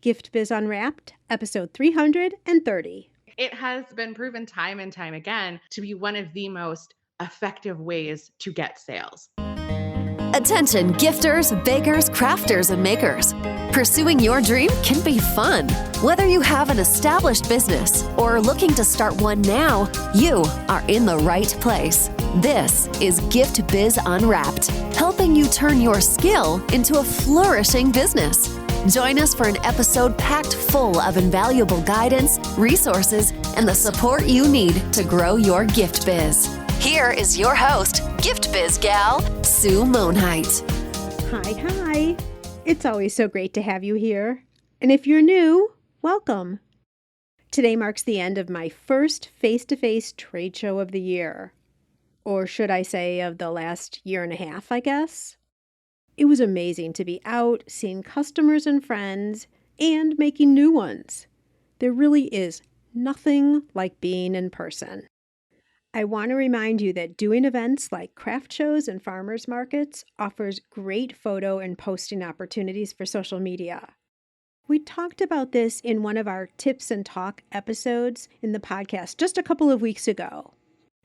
Gift Biz Unwrapped, episode 330. It has been proven time and time again to be one of the most effective ways to get sales. Attention gifters, bakers, crafters, and makers. Pursuing your dream can be fun. Whether you have an established business or are looking to start one now, you are in the right place. This is Gift Biz Unwrapped, helping you turn your skill into a flourishing business. Join us for an episode packed full of invaluable guidance, resources, and the support you need to grow your gift biz. Here is your host, Gift Biz gal, Sue Monheit. Hi. It's always so great to have you here. And if you're new, welcome. Today marks the end of my first face-to-face trade show of the year. Or should I say of the last year and a half, I guess. It was amazing to be out, seeing customers and friends, and making new ones. There really is nothing like being in person. I want to remind you that doing events like craft shows and farmers markets offers great photo and posting opportunities for social media. We talked about this in one of our Tips and Talk episodes in the podcast just a couple of weeks ago.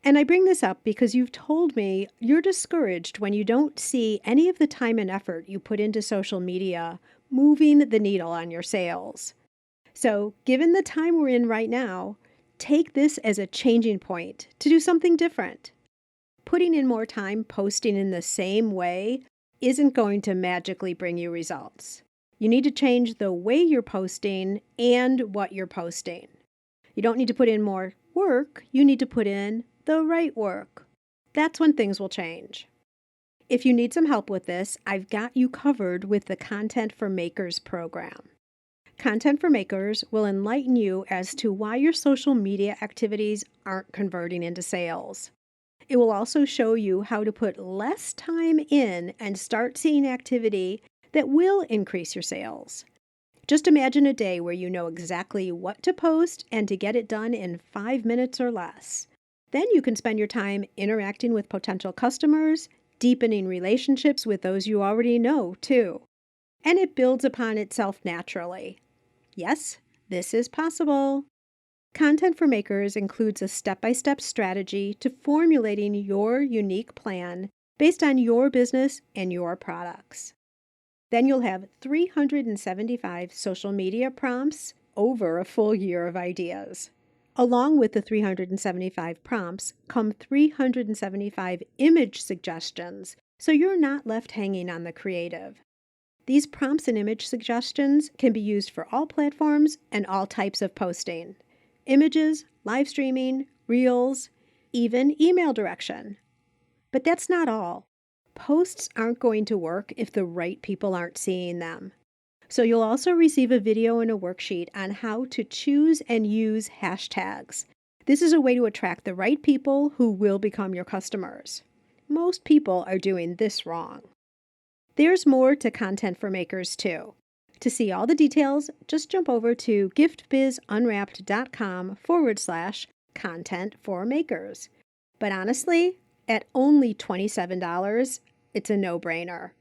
And I bring this up because you've told me you're discouraged when you don't see any of the time and effort you put into social media moving the needle on your sales. So, given the time we're in right now, take this as a changing point to do something different. Putting in more time posting in the same way isn't going to magically bring you results. You need to change the way you're posting and what you're posting. You don't need to put in more work, you need to put in the right work. That's when things will change. If you need some help with this, I've got you covered with the Content for Makers program. Content for Makers will enlighten you as to why your social media activities aren't converting into sales. It will also show you how to put less time in and start seeing activity that will increase your sales. Just imagine a day where you know exactly what to post and to get it done in 5 minutes or less. Then you can spend your time interacting with potential customers, deepening relationships with those you already know, too. And it builds upon itself naturally. Yes, this is possible. Content for Makers includes a step-by-step strategy to formulating your unique plan based on your business and your products. Then you'll have 375 social media prompts over a full year of ideas. Along with the 375 prompts come 375 image suggestions, so you're not left hanging on the creative. These prompts and image suggestions can be used for all platforms and all types of posting. Images, live streaming, reels, even email direction. But that's not all. Posts aren't going to work if the right people aren't seeing them. So you'll also receive a video and a worksheet on how to choose and use hashtags. This is a way to attract the right people who will become your customers. Most people are doing this wrong. There's more to Content for Makers too. To see all the details, just jump over to giftbizunwrapped.com/content for makers. But honestly, at only $27, it's a no-brainer.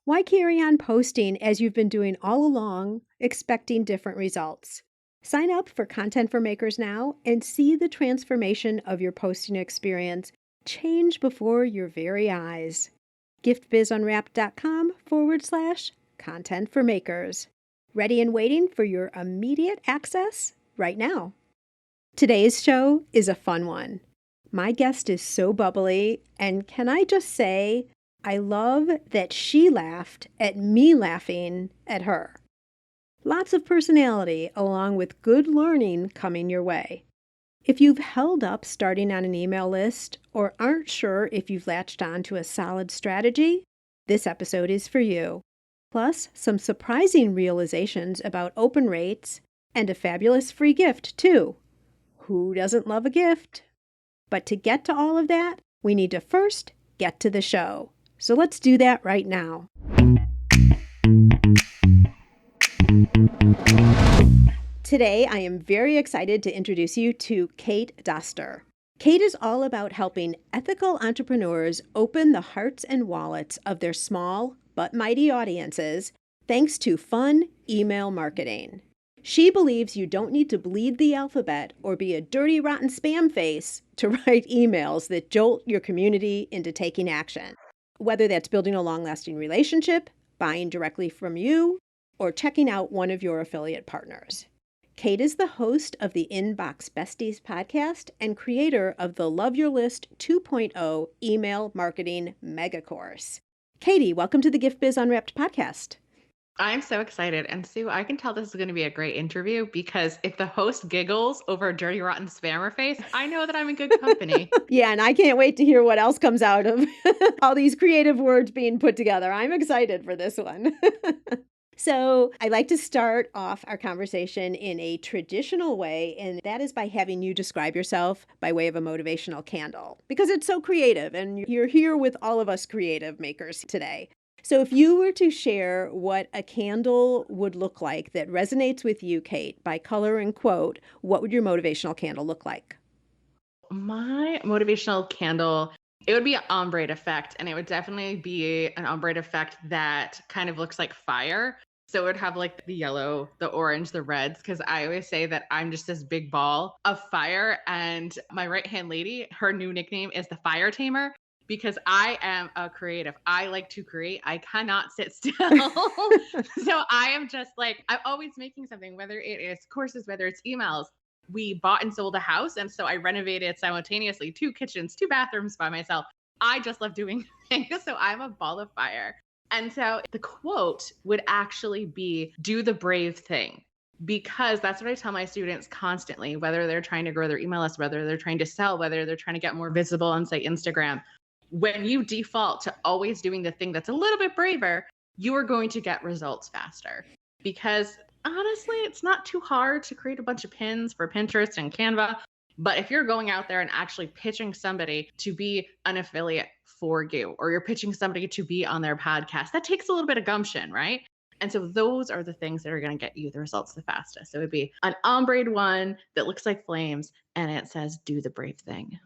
Why carry on posting as you've been doing all along, expecting different results? Sign up for Content for Makers now and see the transformation of your posting experience change before your very eyes. giftbizunwrapped.com/content for makers. Ready and waiting for your immediate access right now. Today's show is a fun one. My guest is so bubbly, and can I just say, I love that she laughed at me laughing at her. Lots of personality along with good learning coming your way. If you've held up starting on an email list or aren't sure if you've latched on to a solid strategy, this episode is for you. Plus, some surprising realizations about open rates and a fabulous free gift, too. Who doesn't love a gift? But to get to all of that, we need to first get to the show. So let's do that right now. Today, I am very excited to introduce you to Kate Doster. Kate is all about helping ethical entrepreneurs open the hearts and wallets of their small but mighty audiences thanks to fun email marketing. She believes you don't need to bleed the alphabet or be a dirty, rotten spam face to write emails that jolt your community into taking action. Whether that's building a long-lasting relationship, buying directly from you, or checking out one of your affiliate partners. Kate is the host of the Inbox Besties podcast and creator of the Love Your List 2.0 email marketing mega course. Katie, welcome to the Gift Biz Unwrapped podcast. I'm so excited. And Sue, I can tell this is going to be a great interview because if the host giggles over a dirty, rotten spammer face, I know that I'm in good company. Yeah, and I can't wait to hear what else comes out of all these creative words being put together. I'm excited for this one. So I like to start off our conversation in a traditional way, and that is by having you describe yourself by way of a motivational candle, because it's so creative, and you're here with all of us creative makers today. So if you were to share what a candle would look like that resonates with you, Kate, by color and quote, what would your motivational candle look like? My motivational candle, it would be an ombre effect, and it would definitely be an ombre effect that kind of looks like fire. So it would have like the yellow, the orange, the reds, because I always say that I'm just this big ball of fire. And my right-hand lady, her new nickname is the Fire Tamer because I am a creative. I like to create. I cannot sit still. So I am just like, I'm always making something, whether it is courses, whether it's emails. We bought and sold a house, and so I renovated simultaneously 2 kitchens, 2 bathrooms by myself. I just love doing things, so I'm a ball of fire. And so the quote would actually be, do the brave thing, because that's what I tell my students constantly, whether they're trying to grow their email list, whether they're trying to sell, whether they're trying to get more visible on, say, Instagram. When you default to always doing the thing that's a little bit braver, you are going to get results faster, because honestly, it's not too hard to create a bunch of pins for Pinterest and Canva. But if you're going out there and actually pitching somebody to be an affiliate for you, or you're pitching somebody to be on their podcast, that takes a little bit of gumption, right? And so those are the things that are going to get you the results the fastest. So it would be an ombre one that looks like flames, and it says, do the brave thing.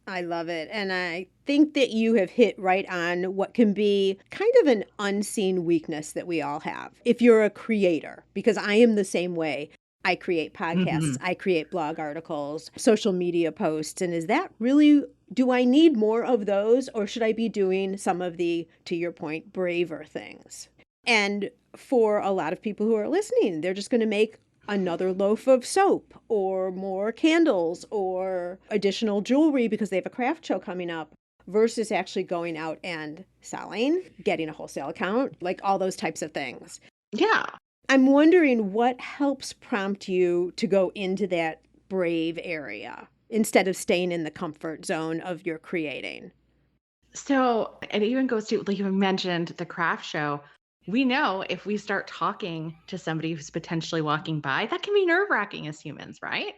I love it. And I think that you have hit right on what can be kind of an unseen weakness that we all have if you're a creator, because I am the same way. I create podcasts, I create blog articles, social media posts. And is that really, do I need more of those, or should I be doing some of the, to your point, braver things? And for a lot of people who are listening, they're just going to make another loaf of soap or more candles or additional jewelry because they have a craft show coming up, versus actually going out and selling, getting a wholesale account, like all those types of things. Yeah. I'm wondering what helps prompt you to go into that brave area instead of staying in the comfort zone of your creating. So it even goes to, like you mentioned, the craft show. We know if we start talking to somebody who's potentially walking by, that can be nerve-wracking as humans, right?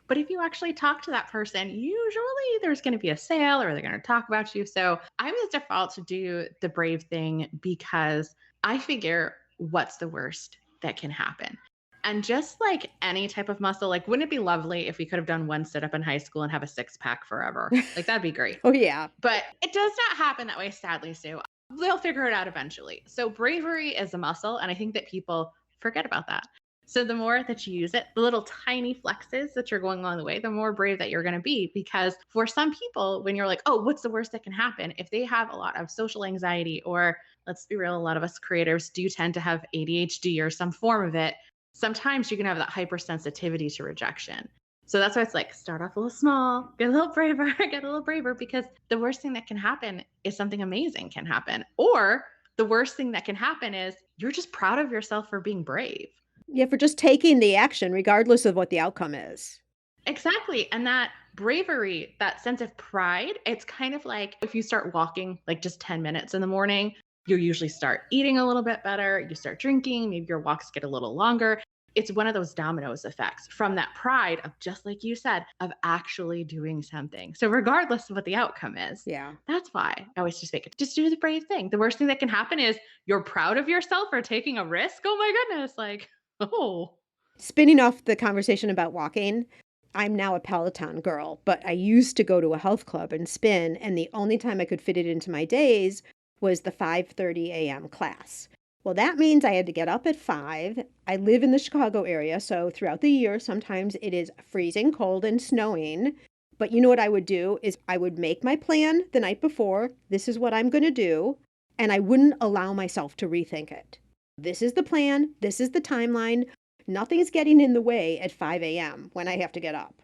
But if you actually talk to that person, usually there's going to be a sale or they're going to talk about you. So I was default to do the brave thing because I figure, what's the worst that can happen? And just like any type of muscle, like, wouldn't it be lovely if we could have done one sit-up in high school and have a 6-pack forever? Like, that'd be great. Oh, yeah. But it does not happen that way, sadly, Sue. They'll figure it out eventually. So bravery is a muscle, and I think that people forget about that. So the more that you use it, the little tiny flexes that you're going along the way, the more brave that you're going to be. Because for some people, when you're like, oh, what's the worst that can happen? If they have a lot of social anxiety, or let's be real, a lot of us creators do tend to have ADHD or some form of it, sometimes you can have that hypersensitivity to rejection. So that's why it's like, start off a little small, get a little braver, get a little braver, because the worst thing that can happen is something amazing can happen. Or the worst thing that can happen is you're just proud of yourself for being brave. Yeah, for just taking the action, regardless of what the outcome is. Exactly. And that bravery, that sense of pride, it's kind of like if you start walking like just 10 minutes in the morning, you usually start eating a little bit better, you start drinking, maybe your walks get a little longer. It's one of those dominoes effects from that pride of, just like you said, of actually doing something. So regardless of what the outcome is, yeah, that's why I always just make it, just do the brave thing. The worst thing that can happen is you're proud of yourself for taking a risk. Oh my goodness. Like, oh. Spinning off the conversation about walking, I'm now a Peloton girl, but I used to go to a health club and spin, and the only time I could fit it into my days was the 5:30 a.m. class. Well, that means I had to get up at 5. I live in the Chicago area, so throughout the year, sometimes it is freezing cold and snowing. But you know what I would do is I would make my plan the night before. This is what I'm going to do. And I wouldn't allow myself to rethink it. This is the plan. This is the timeline. Nothing's getting in the way at 5 a.m. when I have to get up.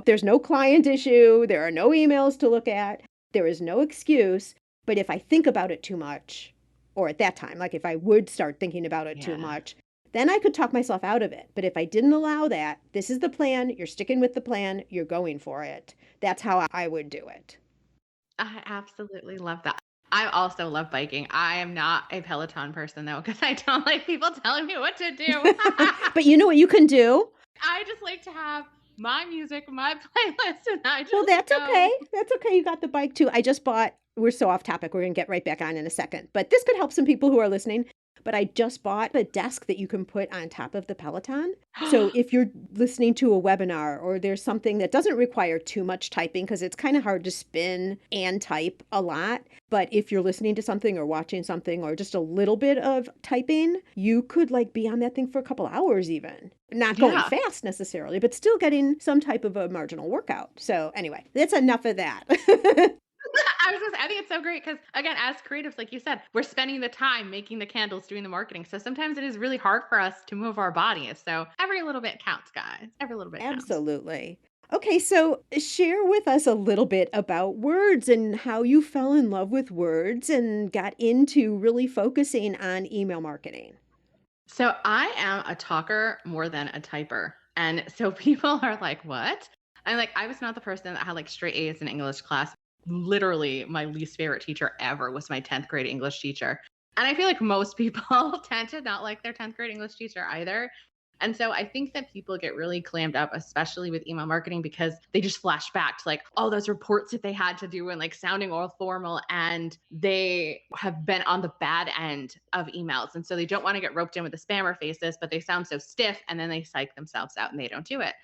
There's no client issue. There are no emails to look at. There is no excuse. But if I think about it too much, or at that time, like if I would start thinking about it too much, then I could talk myself out of it. But if I didn't allow that, this is the plan, you're sticking with the plan, you're going for it. That's how I would do it. I absolutely love that. I also love biking. I am not a Peloton person though, because I don't like people telling me what to do. But you know what you can do? I just like to have my music, my playlist, and I just Well, that's go. okay. That's okay. You got the bike too. I just bought, we're so off topic. We're going to get right back on in a second. But this could help some people who are listening. But I just bought a desk that you can put on top of the Peloton. So if you're listening to a webinar or there's something that doesn't require too much typing, because it's kind of hard to spin and type a lot. But if you're listening to something or watching something or just a little bit of typing, you could like be on that thing for a couple hours even. Not going fast necessarily, but still getting some type of a marginal workout. So anyway, that's enough of that. I think it's so great because, again, as creatives, like you said, we're spending the time making the candles, doing the marketing. So sometimes it is really hard for us to move our bodies. So every little bit counts, guys. Every little bit counts. Absolutely. Okay, so share with us a little bit about words and how you fell in love with words and got into really focusing on email marketing. So I am a talker more than a typer. And so people are like, what? I'm like, I was not the person that had like straight A's in English class. Literally, my least favorite teacher ever was my 10th grade English teacher. And I feel like most people tend to not like their 10th grade English teacher either. And so I think that people get really clammed up, especially with email marketing, because they just flash back to like all those reports that they had to do and like sounding all formal, and they have been on the bad end of emails. And so they don't want to get roped in with the spammer faces, but they sound so stiff and then they psych themselves out and they don't do it.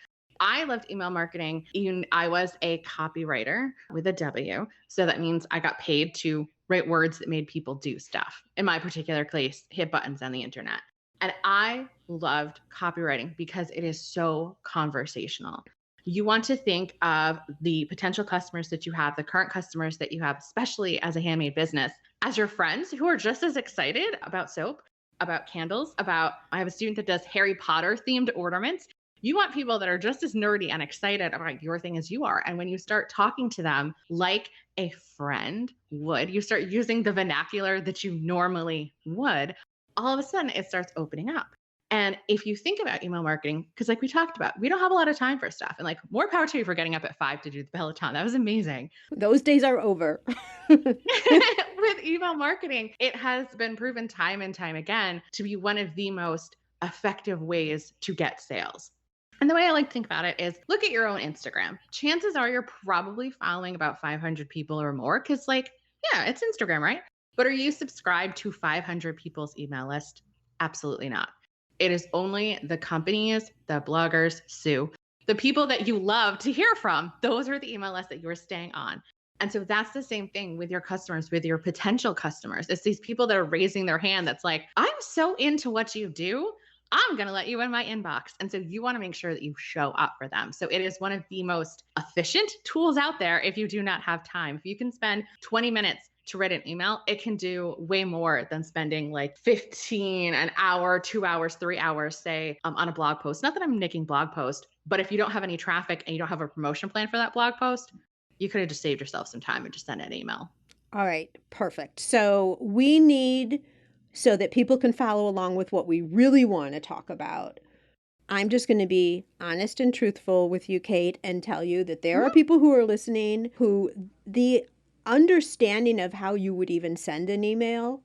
I loved email marketing. I was a copywriter with a W. So that means I got paid to write words that made people do stuff. In my particular case, hit buttons on the internet. And I loved copywriting because it is so conversational. You want to think of the potential customers that you have, the current customers that you have, especially as a handmade business, as your friends who are just as excited about soap, about candles, I have a student that does Harry Potter themed ornaments. You want people that are just as nerdy and excited about your thing as you are. And when you start talking to them like a friend would, you start using the vernacular that you normally would, all of a sudden it starts opening up. And if you think about email marketing, because like we talked about, we don't have a lot of time for stuff. And like, more power to you for getting up at 5 to do the Peloton. That was amazing. Those days are over. With email marketing, it has been proven time and time again to be one of the most effective ways to get sales. And the way I like to think about it is look at your own Instagram. Chances are you're probably following about 500 people or more because, like, yeah, it's Instagram, right? But are you subscribed to 500 people's email list? Absolutely not. It is only the companies, the bloggers, Sue, the people that you love to hear from. Those are the email lists that you're staying on. And so that's the same thing with your customers, with your potential customers. It's these people that are raising their hand that's like, I'm so into what you do. I'm going to let you in my inbox. And so you want to make sure that you show up for them. So it is one of the most efficient tools out there if you do not have time. If you can spend 20 minutes to write an email, it can do way more than spending like 15, an hour, 2 hours, 3 hours, say, on a blog post. Not that I'm making blog post, but if you don't have any traffic and you don't have a promotion plan for that blog post, you could have just saved yourself some time and just sent an email. All right, perfect. So we need, so that people can follow along with what we really want to talk about, I'm just going to be honest and truthful with you, Kate, and tell you that there are people who are listening who the understanding of how you would even send an email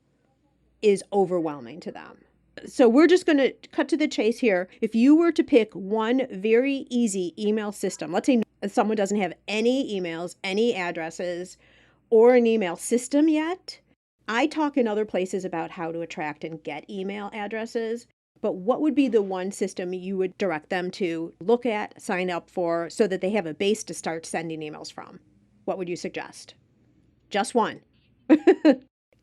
is overwhelming to them. So we're just going to cut to the chase here. If you were to pick one very easy email system, let's say someone doesn't have any emails, any addresses, or an email system yet. I talk in other places about how to attract and get email addresses, but what would be the one system you would direct them to look at, sign up for, so that they have a base to start sending emails from? What would you suggest? Just one.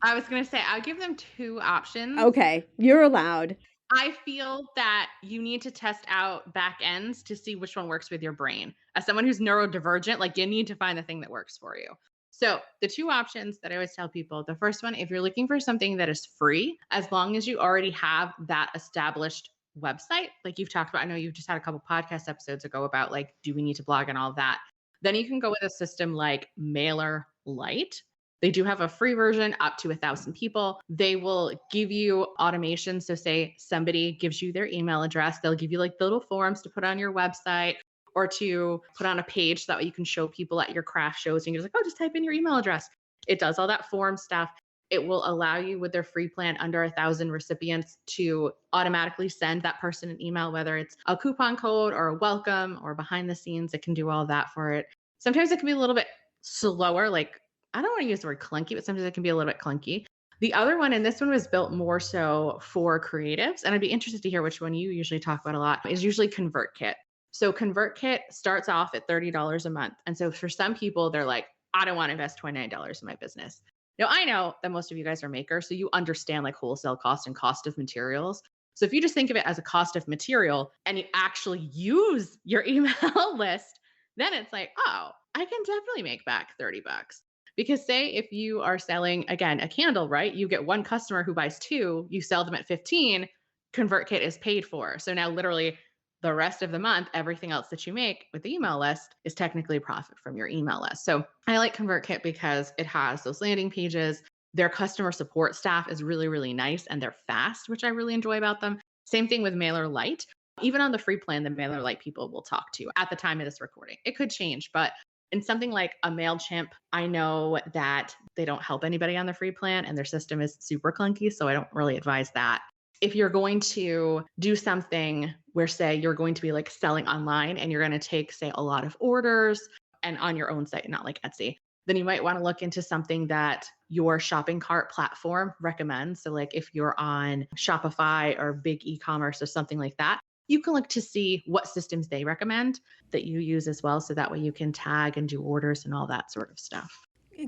I was going to say, I'll give them two options. Okay, you're allowed. I feel that you need to test out back ends to see which one works with your brain. As someone who's neurodivergent, like you need to find the thing that works for you. So, the two options that I always tell people, the first one, if you're looking for something that is free, as long as you already have that established website, like you've talked about, I know you've just had a couple podcast episodes ago about like, do we need to blog and all that? Then you can go with a system like Mailer Lite. They do have a free version up to 1,000 people. They will give you automation. So, say somebody gives you their email address, they'll give you like the little forms to put on your website or to put on a page so that way you can show people at your craft shows. And you're just like, oh, just type in your email address. It does all that form stuff. It will allow you with their free plan under 1,000 recipients to automatically send that person an email, whether it's a coupon code or a welcome or behind the scenes. It can do all that for it. Sometimes it can be a little bit slower, like I don't want to use the word clunky, but sometimes it can be a little bit clunky. The other one, and this one was built more so for creatives, and I'd be interested to hear which one you usually talk about a lot, is usually Convertkit. So Convertkit starts off at $30 a month. And so for some people, they're like, I don't want to invest $29 in my business. Now, I know that most of you guys are makers, so you understand like wholesale cost and cost of materials. So if you just think of it as a cost of material and you actually use your email list, then it's like, oh, I can definitely make back 30 bucks. Because say if you are selling, again, a candle, right? You get one customer who buys two, you sell them at 15, ConvertKit is paid for. So now literally the rest of the month, everything else that you make with the email list is technically profit from your email list. So I like ConvertKit because it has those landing pages. Their customer support staff is really, really nice and they're fast, which I really enjoy about them. Same thing with Mailer Lite. Even on the free plan, the Mailer Lite people will talk to you at the time of this recording. It could change, but in something like a MailChimp, I know that they don't help anybody on the free plan and their system is super clunky. So I don't really advise that. If you're going to do something where, say, you're going to be like selling online and you're going to take, say, a lot of orders and on your own site, not like Etsy, then you might want to look into something that your shopping cart platform recommends. So, like if you're on Shopify or big e-commerce or something like that, you can look to see what systems they recommend that you use as well. So that way you can tag and do orders and all that sort of stuff.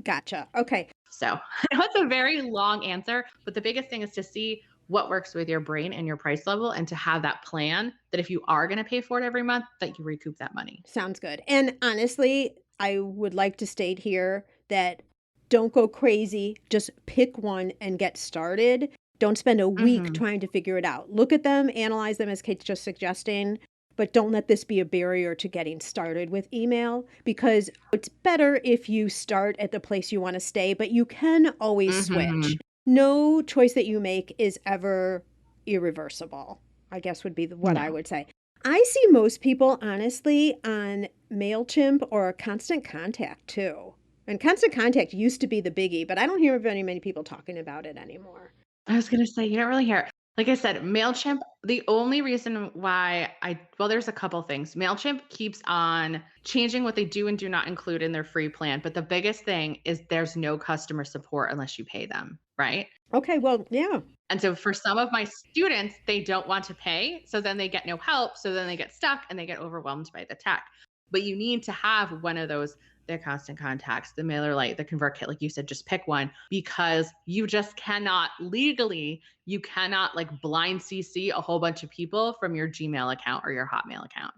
Gotcha. Okay. So that's a very long answer, but the biggest thing is to see what works with your brain and your price level and to have that plan that if you are going to pay for it every month, that you recoup that money. Sounds good. And honestly, I would like to state here that don't go crazy. Just pick one and get started. Don't spend a week trying to figure it out. Look at them, analyze them as Kate's just suggesting, but don't let this be a barrier to getting started with email because it's better if you start at the place you want to stay, but you can always switch. No choice that you make is ever irreversible, I guess would be what I would say. I see most people, honestly, on MailChimp or Constant Contact too. And Constant Contact used to be the biggie, but I don't hear very many people talking about it anymore. I was going to say, you don't really hear it. Like I said, MailChimp, the only reason why there's a couple things. MailChimp keeps on changing what they do and do not include in their free plan. But the biggest thing is there's no customer support unless you pay them, right? Okay, well, yeah. And so for some of my students, they don't want to pay. So then they get no help. So then they get stuck and they get overwhelmed by the tech. But you need to have one of those, the Constant Contacts, the Mailer Lite, the ConvertKit, like you said, just pick one because you just cannot legally, you cannot like blind CC a whole bunch of people from your Gmail account or your Hotmail account.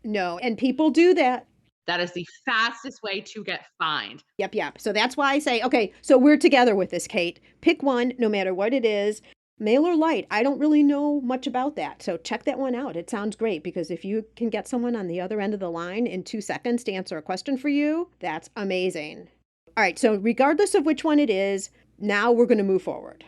No, and people do that. That is the fastest way to get fined. Yep. So that's why I say, okay, so we're together with this, Kate. Pick one, no matter what it is. Mailer Lite, I don't really know much about that. So check that one out. It sounds great because if you can get someone on the other end of the line in 2 seconds to answer a question for you, that's amazing. All right, so regardless of which one it is, now we're going to move forward.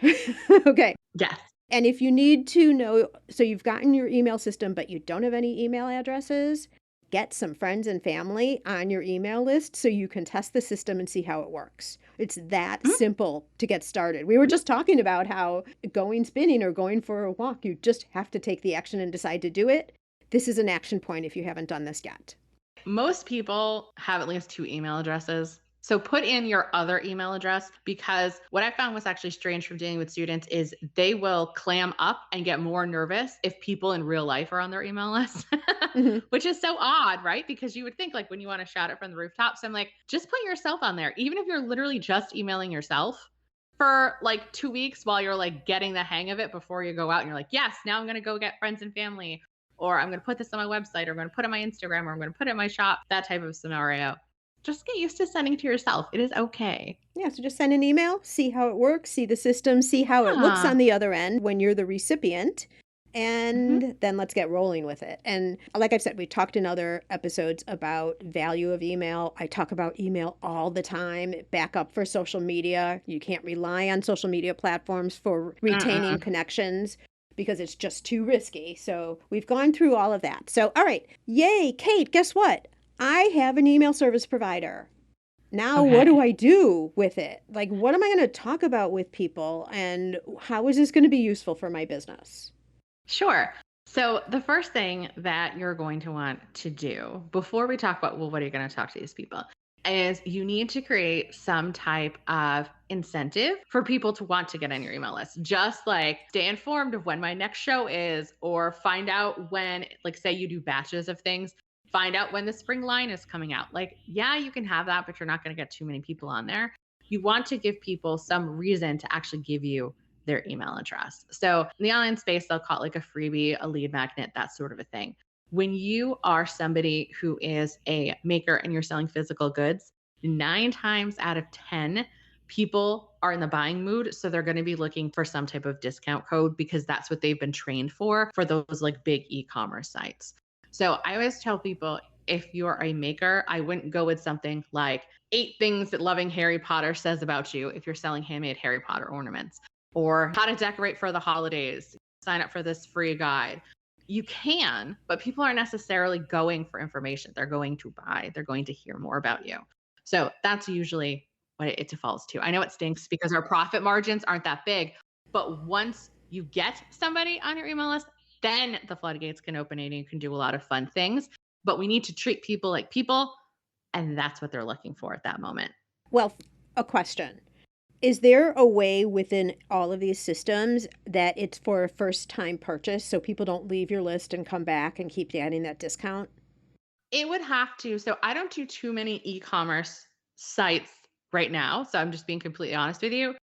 Okay. Yes. And if you need to know, so you've gotten your email system, but you don't have any email addresses, get some friends and family on your email list so you can test the system and see how it works. It's that simple to get started. We were just talking about how going spinning or going for a walk, you just have to take the action and decide to do it. This is an action point if you haven't done this yet. Most people have at least 2 email addresses. So put in your other email address because what I found was actually strange from dealing with students is they will clam up and get more nervous if people in real life are on their email list, which is so odd, right? Because you would think like when you want to shout it from the rooftops, I'm like, just put yourself on there. Even if you're literally just emailing yourself, for like 2 weeks while you're like getting the hang of it before you go out and you're like, yes, now I'm going to go get friends and family, or I'm going to put this on my website, or I'm going to put it on my Instagram, or I'm going to put it in my shop, that type of scenario. Just get used to sending to yourself. It is okay. Yeah, so just send an email, see how it works, see the system, see how it looks Yeah. on the other end when you're the recipient, Mhm. and then let's get rolling with it. And like I've said, we talked in other episodes about value of email. I talk about email all the time. Backup for social media. You can't rely on social media platforms for retaining Mm-mm. connections because it's just too risky. So we've gone through all of that. So, all right. Yay, Kate, guess what? I have an email service provider. Now, what do Okay. I do with it? Like, what am I going to talk about with people? And how is this going to be useful for my business? Sure. So the first thing that you're going to want to do before we talk about, well, what are you going to talk to these people, is you need to create some type of incentive for people to want to get on your email list. Just like stay informed of when my next show is, or find out when, like, say you do batches of things, find out when the spring line is coming out. Like, yeah, you can have that, but you're not going to get too many people on there. You want to give people some reason to actually give you their email address. So in the online space, they'll call it like a freebie, a lead magnet, that sort of a thing. When you are somebody who is a maker and you're selling physical goods, 9 times out of 10, people are in the buying mood. So they're going to be looking for some type of discount code because that's what they've been trained for those like big e-commerce sites. So I always tell people, if you're a maker, I wouldn't go with something like 8 things that loving Harry Potter says about you if you're selling handmade Harry Potter ornaments, or how to decorate for the holidays. Sign up for this free guide. You can, but people aren't necessarily going for information. They're going to buy, they're going to hear more about you. So that's usually what it defaults to. I know it stinks because our profit margins aren't that big, but once you get somebody on your email list, then the floodgates can open and you can do a lot of fun things. But we need to treat people like people, and that's what they're looking for at that moment. Well, a question. Is there a way within all of these systems that it's for a first time purchase so people don't leave your list and come back and keep adding that discount? It would have to. So I don't do too many e-commerce sites right now. So I'm just being completely honest with you.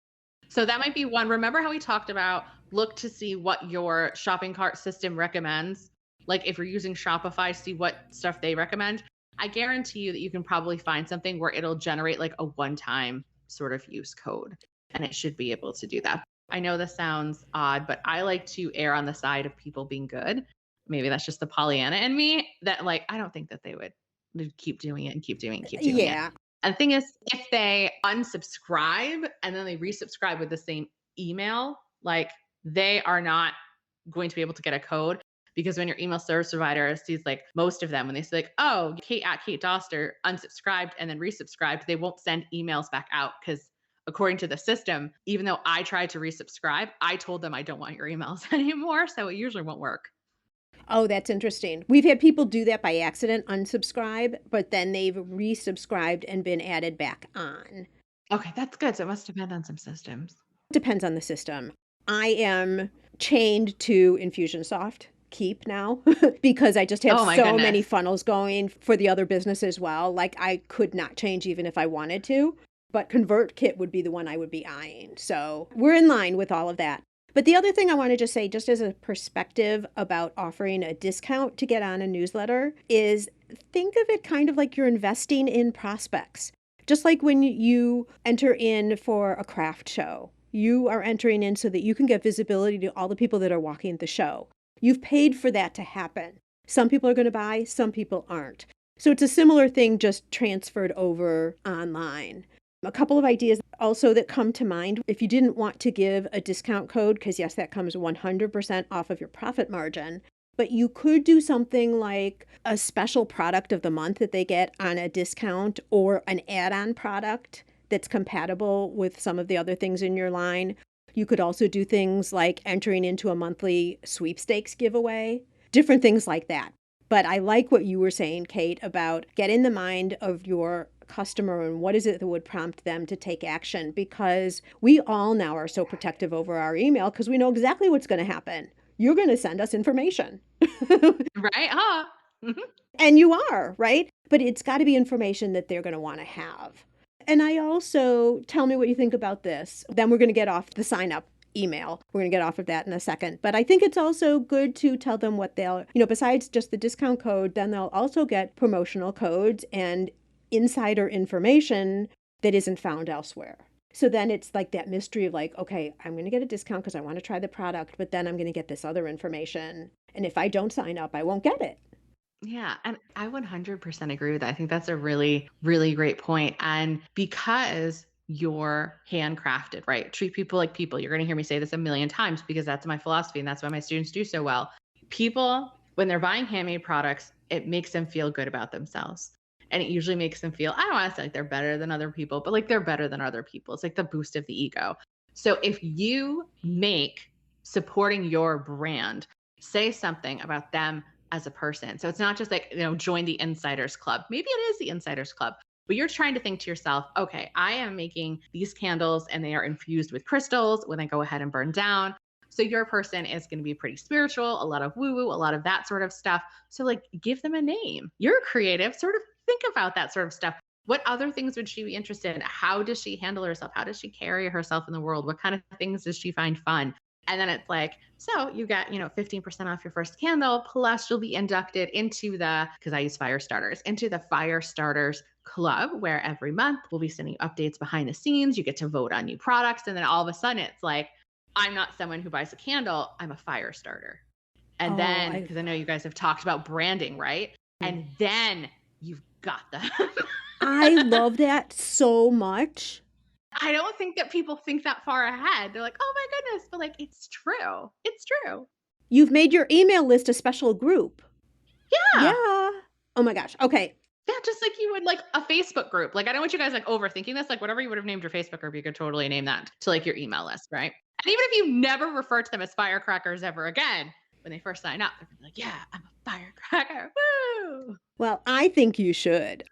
So that might be one. Remember how we talked about look to see what your shopping cart system recommends? Like if you're using Shopify, see what stuff they recommend. I guarantee you that you can probably find something where it'll generate like a one-time sort of use code, and it should be able to do that. I know this sounds odd, but I like to err on the side of people being good. Maybe that's just the Pollyanna in me that like I don't think that they would keep doing it and keep doing it and keep doing it. Yeah. And the thing is, if they unsubscribe and then they resubscribe with the same email, like they are not going to be able to get a code, because when your email service provider sees like most of them, when they say like, oh, Kate at Kate Doster unsubscribed and then resubscribed, they won't send emails back out because according to the system, even though I tried to resubscribe, I told them I don't want your emails anymore. So it usually won't work. Oh, that's interesting. We've had people do that by accident, unsubscribe, but then they've resubscribed and been added back on. Okay, that's good. So it must depend on some systems. Depends on the system. I am chained to Infusionsoft Keep now because I just have Oh my so many goodness. funnels going for the other business as well. Like I could not change even if I wanted to, but Convertkit would be the one I would be eyeing. So we're in line with all of that. But the other thing I want to just say, just as a perspective about offering a discount to get on a newsletter, is think of it kind of like you're investing in prospects. Just like when you enter in for a craft show, you are entering in so that you can get visibility to all the people that are walking the show. You've paid for that to happen. Some people are going to buy, some people aren't. So it's a similar thing, just transferred over online. A couple of ideas also that come to mind. If you didn't want to give a discount code, because yes, that comes 100% off of your profit margin, but you could do something like a special product of the month that they get on a discount, or an add-on product that's compatible with some of the other things in your line. You could also do things like entering into a monthly sweepstakes giveaway, different things like that. But I like what you were saying, Kate, about get in the mind of your customer and what is it that would prompt them to take action, because we all now are so protective over our email because we know exactly what's going to happen. You're going to send us information. Right? And you are, right? But it's got to be information that they're going to want to have. And I also, tell me what you think about this. Then we're going to get off the sign up email. We're going to get off of that in a second. But I think it's also good to tell them what they'll, besides just the discount code, then they'll also get promotional codes and insider information that isn't found elsewhere. So then it's like that mystery of like, okay, I'm going to get a discount because I want to try the product, but then I'm going to get this other information. And if I don't sign up, I won't get it. Yeah, and I 100% agree with that. I think that's a really, really great point. And because you're handcrafted, right? Treat people like people. You're going to hear me say this a million times because that's my philosophy and that's why my students do so well. People, when they're buying handmade products, it makes them feel good about themselves. And it usually makes them feel, I don't want to say like they're better than other people, but like they're better than other people. It's like the boost of the ego. So if you make supporting your brand say something about them as a person. So it's not just like, join the insiders club. Maybe it is the insiders club, but you're trying to think to yourself, okay, I am making these candles and they are infused with crystals when they go ahead and burn down. So your person is going to be pretty spiritual, a lot of woo-woo, a lot of that sort of stuff. So like give them a name. You're creative, sort of think about that sort of stuff. What other things would she be interested in? How does she handle herself? How does she carry herself in the world? What kind of things does she find fun? And then it's like, so you got, 15% off your first candle, plus you'll be inducted into because I use fire starters, into the fire starters club, where every month we'll be sending updates behind the scenes. You get to vote on new products. And then all of a sudden it's like, I'm not someone who buys a candle, I'm a fire starter. And then, because I know you guys have talked about branding, right? And then you've got them. I love that so much. I don't think that people think that far ahead. They're like, oh my goodness, but like, it's true. It's true. You've made your email list a special group. Yeah. Yeah. Oh my gosh. Okay. Yeah, just like you would like a Facebook group. Like, I don't want you guys like overthinking this. Like, whatever you would have named your Facebook group, you could totally name that to like your email list, right? And even if you never refer to them as firecrackers ever again, when they first sign up, they're gonna be like, yeah, I'm a firecracker. Woo! Well, I think you should.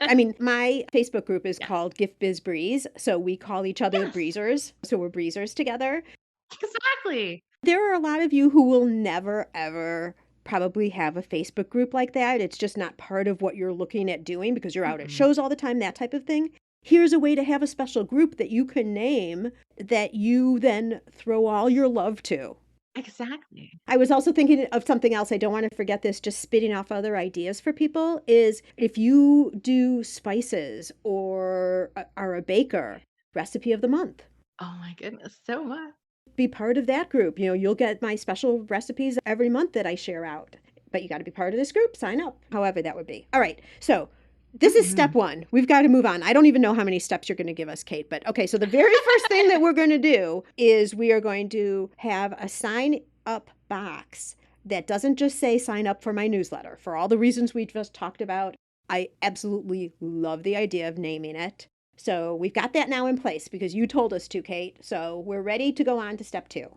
I mean, my Facebook group is called Gift Biz Breeze. So we call each other breezers. So we're breezers together. Exactly. There are a lot of you who will never, ever probably have a Facebook group like that. It's just not part of what you're looking at doing because you're out at shows all the time, that type of thing. Here's a way to have a special group that you can name that you then throw all your love to. Exactly. I was also thinking of something else. I don't want to forget this, just spitting off other ideas for people is if you do spices or are a baker, recipe of the month. Oh my goodness, so much. Be part of that group. You'll get my special recipes every month that I share out. But you got to be part of this group, sign up, however that would be. All right. So this is step one. We've got to move on. I don't even know how many steps you're going to give us, Kate. But okay, so the very first thing that we're going to do is we are going to have a sign up box that doesn't just say sign up for my newsletter. For all the reasons we just talked about, I absolutely love the idea of naming it. So we've got that now in place because you told us to, Kate. So we're ready to go on to step two.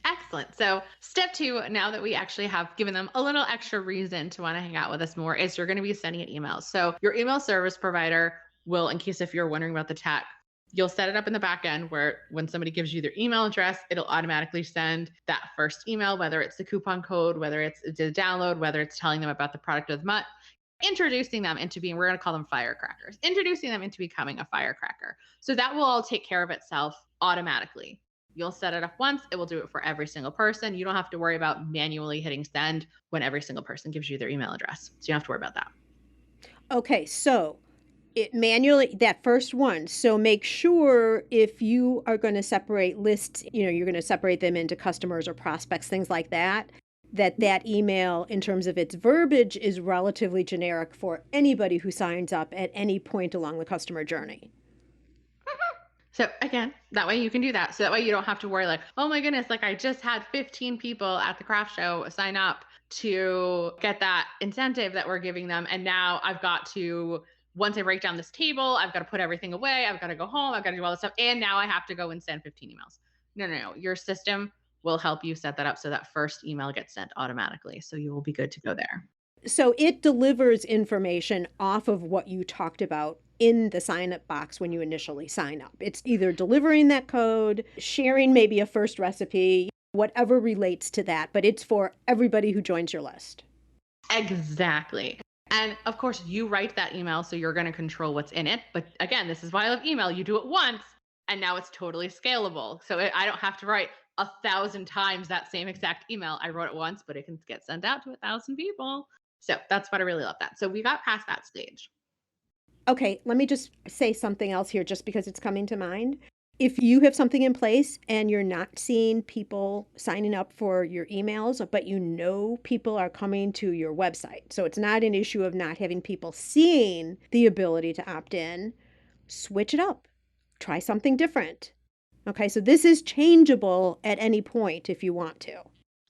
Excellent. So step two, now that we actually have given them a little extra reason to want to hang out with us more, is you're going to be sending an email. So your email service provider will, in case if you're wondering about the tech, you'll set it up in the back end where when somebody gives you their email address, it'll automatically send that first email, whether it's the coupon code, whether it's the download, whether it's telling them about the product of the month, introducing them into being, we're going to call them firecrackers, introducing them into becoming a firecracker. So that will all take care of itself automatically. You'll set it up once. It will do it for every single person. You don't have to worry about manually hitting send when every single person gives you their email address. So you don't have to worry about that. Okay, so it manually, that first one. So make sure if you are going to separate lists, you're going to separate them into customers or prospects, things like that, that email in terms of its verbiage is relatively generic for anybody who signs up at any point along the customer journey. So again, that way you can do that. So that way you don't have to worry like, oh my goodness, like I just had 15 people at the craft show sign up to get that incentive that we're giving them. And now I've got to, once I break down this table, I've got to put everything away. I've got to go home. I've got to do all this stuff. And now I have to go and send 15 emails. No. Your system will help you set that up so that first email gets sent automatically. So you will be good to go there. So it delivers information off of what you talked about in the sign up box when you initially sign up. It's either delivering that code, sharing maybe a first recipe, whatever relates to that, but it's for everybody who joins your list. Exactly. And of course, you write that email, so you're going to control what's in it. But again, this is why I love email. You do it once, and now it's totally scalable. So I don't have to write 1,000 times that same exact email. I wrote it once, but it can get sent out to 1,000 people. So that's what I really love that. So we got past that stage. Okay, let me just say something else here just because it's coming to mind. If you have something in place and you're not seeing people signing up for your emails, but you know people are coming to your website, so it's not an issue of not having people seeing the ability to opt in, switch it up. Try something different. Okay, so this is changeable at any point if you want to.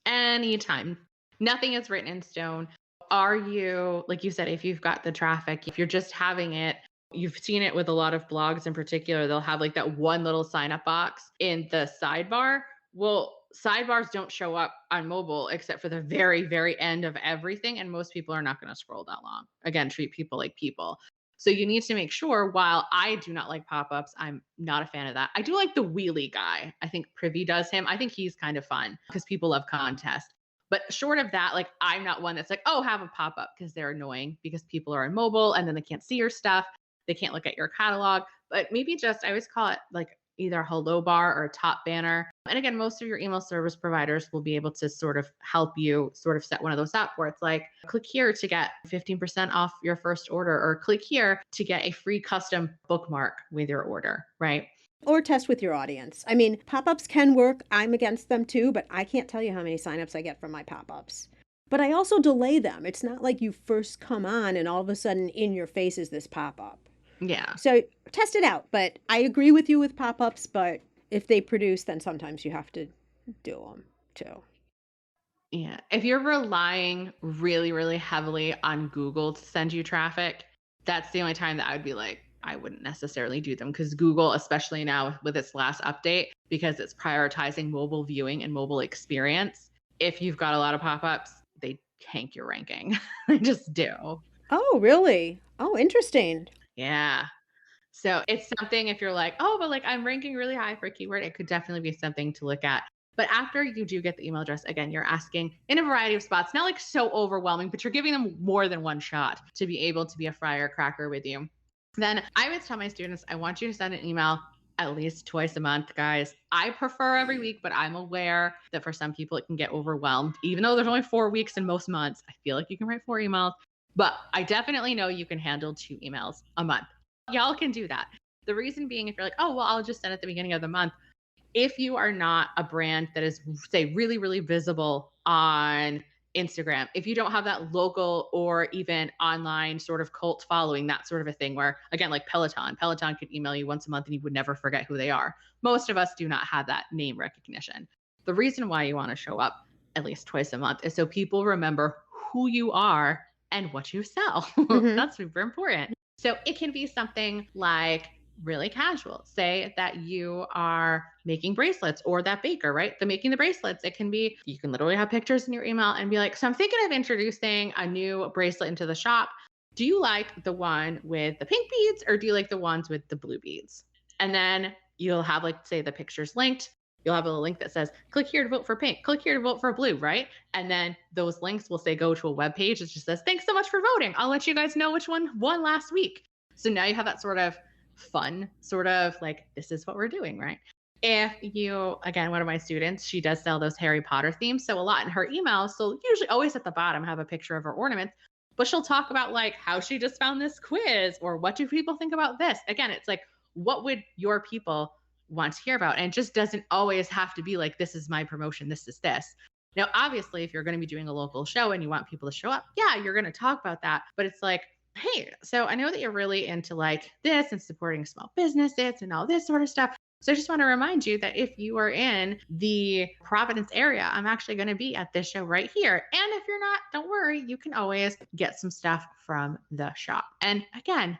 Anytime. Nothing is written in stone. Are you, like you said, if you've got the traffic, if you're just having it, you've seen it with a lot of blogs in particular, they'll have like that one little sign up box in the sidebar. Well, sidebars don't show up on mobile except for the very, very end of everything. And most people are not going to scroll that long. Again, treat people like people. So you need to make sure, while I do not like pop-ups, I'm not a fan of that. I do like the wheelie guy. I think Privy does him. I think he's kind of fun because people love contests. But short of that, like I'm not one that's like, oh, have a pop-up, because they're annoying because people are on mobile and then they can't see your stuff. They can't look at your catalog. But maybe just, I always call it like either a hello bar or a top banner. And again, most of your email service providers will be able to sort of help you sort of set one of those up where it's like, click here to get 15% off your first order, or click here to get a free custom bookmark with your order, right? Or test with your audience. I mean, pop-ups can work. I'm against them too, but I can't tell you how many signups I get from my pop-ups. But I also delay them. It's not like you first come on and all of a sudden in your face is this pop-up. Yeah. So test it out. But I agree with you with pop-ups, but if they produce, then sometimes you have to do them too. Yeah. If you're relying really, really heavily on Google to send you traffic, that's the only time that I would be like, I wouldn't necessarily do them, because Google, especially now with its last update, because it's prioritizing mobile viewing and mobile experience, if you've got a lot of pop-ups, they tank your ranking. They just do. Oh, really? Oh, interesting. Yeah. So it's something, if you're like, oh, but like I'm ranking really high for a keyword, it could definitely be something to look at. But after you do get the email address, again, you're asking in a variety of spots, not like so overwhelming, but you're giving them more than one shot to be able to be a firecracker with you. Then I would tell my students, I want you to send an email at least twice a month, guys. I prefer every week, but I'm aware that for some people it can get overwhelmed. Even though there's only 4 weeks in most months, I feel like you can write 4 emails, but I definitely know you can handle 2 emails a month. Y'all can do that. The reason being, if you're like, oh, well, I'll just send at the beginning of the month. If you are not a brand that is, say, really, really visible on Instagram, if you don't have that local or even online sort of cult following, that sort of a thing, where again, like Peloton could email you once a month and you would never forget who they are. Most of us do not have that name recognition. The reason why you want to show up at least twice a month is so people remember who you are and what you sell. Mhm. That's super important. So it can be something like really casual. Say that you are making bracelets, or that baker, right? The making the bracelets, it can be, you can literally have pictures in your email and be like, so I'm thinking of introducing a new bracelet into the shop. Do you like the one with the pink beads, or do you like the ones with the blue beads? And then you'll have, like, say the pictures linked. You'll have a link that says, click here to vote for pink, click here to vote for blue, right? And then those links will say, go to a web page that just says, thanks so much for voting. I'll let you guys know which one won last week. So now you have that sort of fun, sort of like, this is what we're doing, right? If you, again, one of my students, she does sell those Harry Potter themes. So a lot in her emails, so usually always at the bottom have a picture of her ornaments, but she'll talk about like how she just found this quiz, or what do people think about this? Again, it's like, what would your people want to hear about? And it just doesn't always have to be like, this is my promotion, this is this. Now, obviously, if you're going to be doing a local show and you want people to show up, yeah, you're going to talk about that. But it's like, hey, so I know that you're really into like this and supporting small businesses and all this sort of stuff. So I just want to remind you that if you are in the Providence area, I'm actually going to be at this show right here. And if you're not, don't worry, you can always get some stuff from the shop. And again,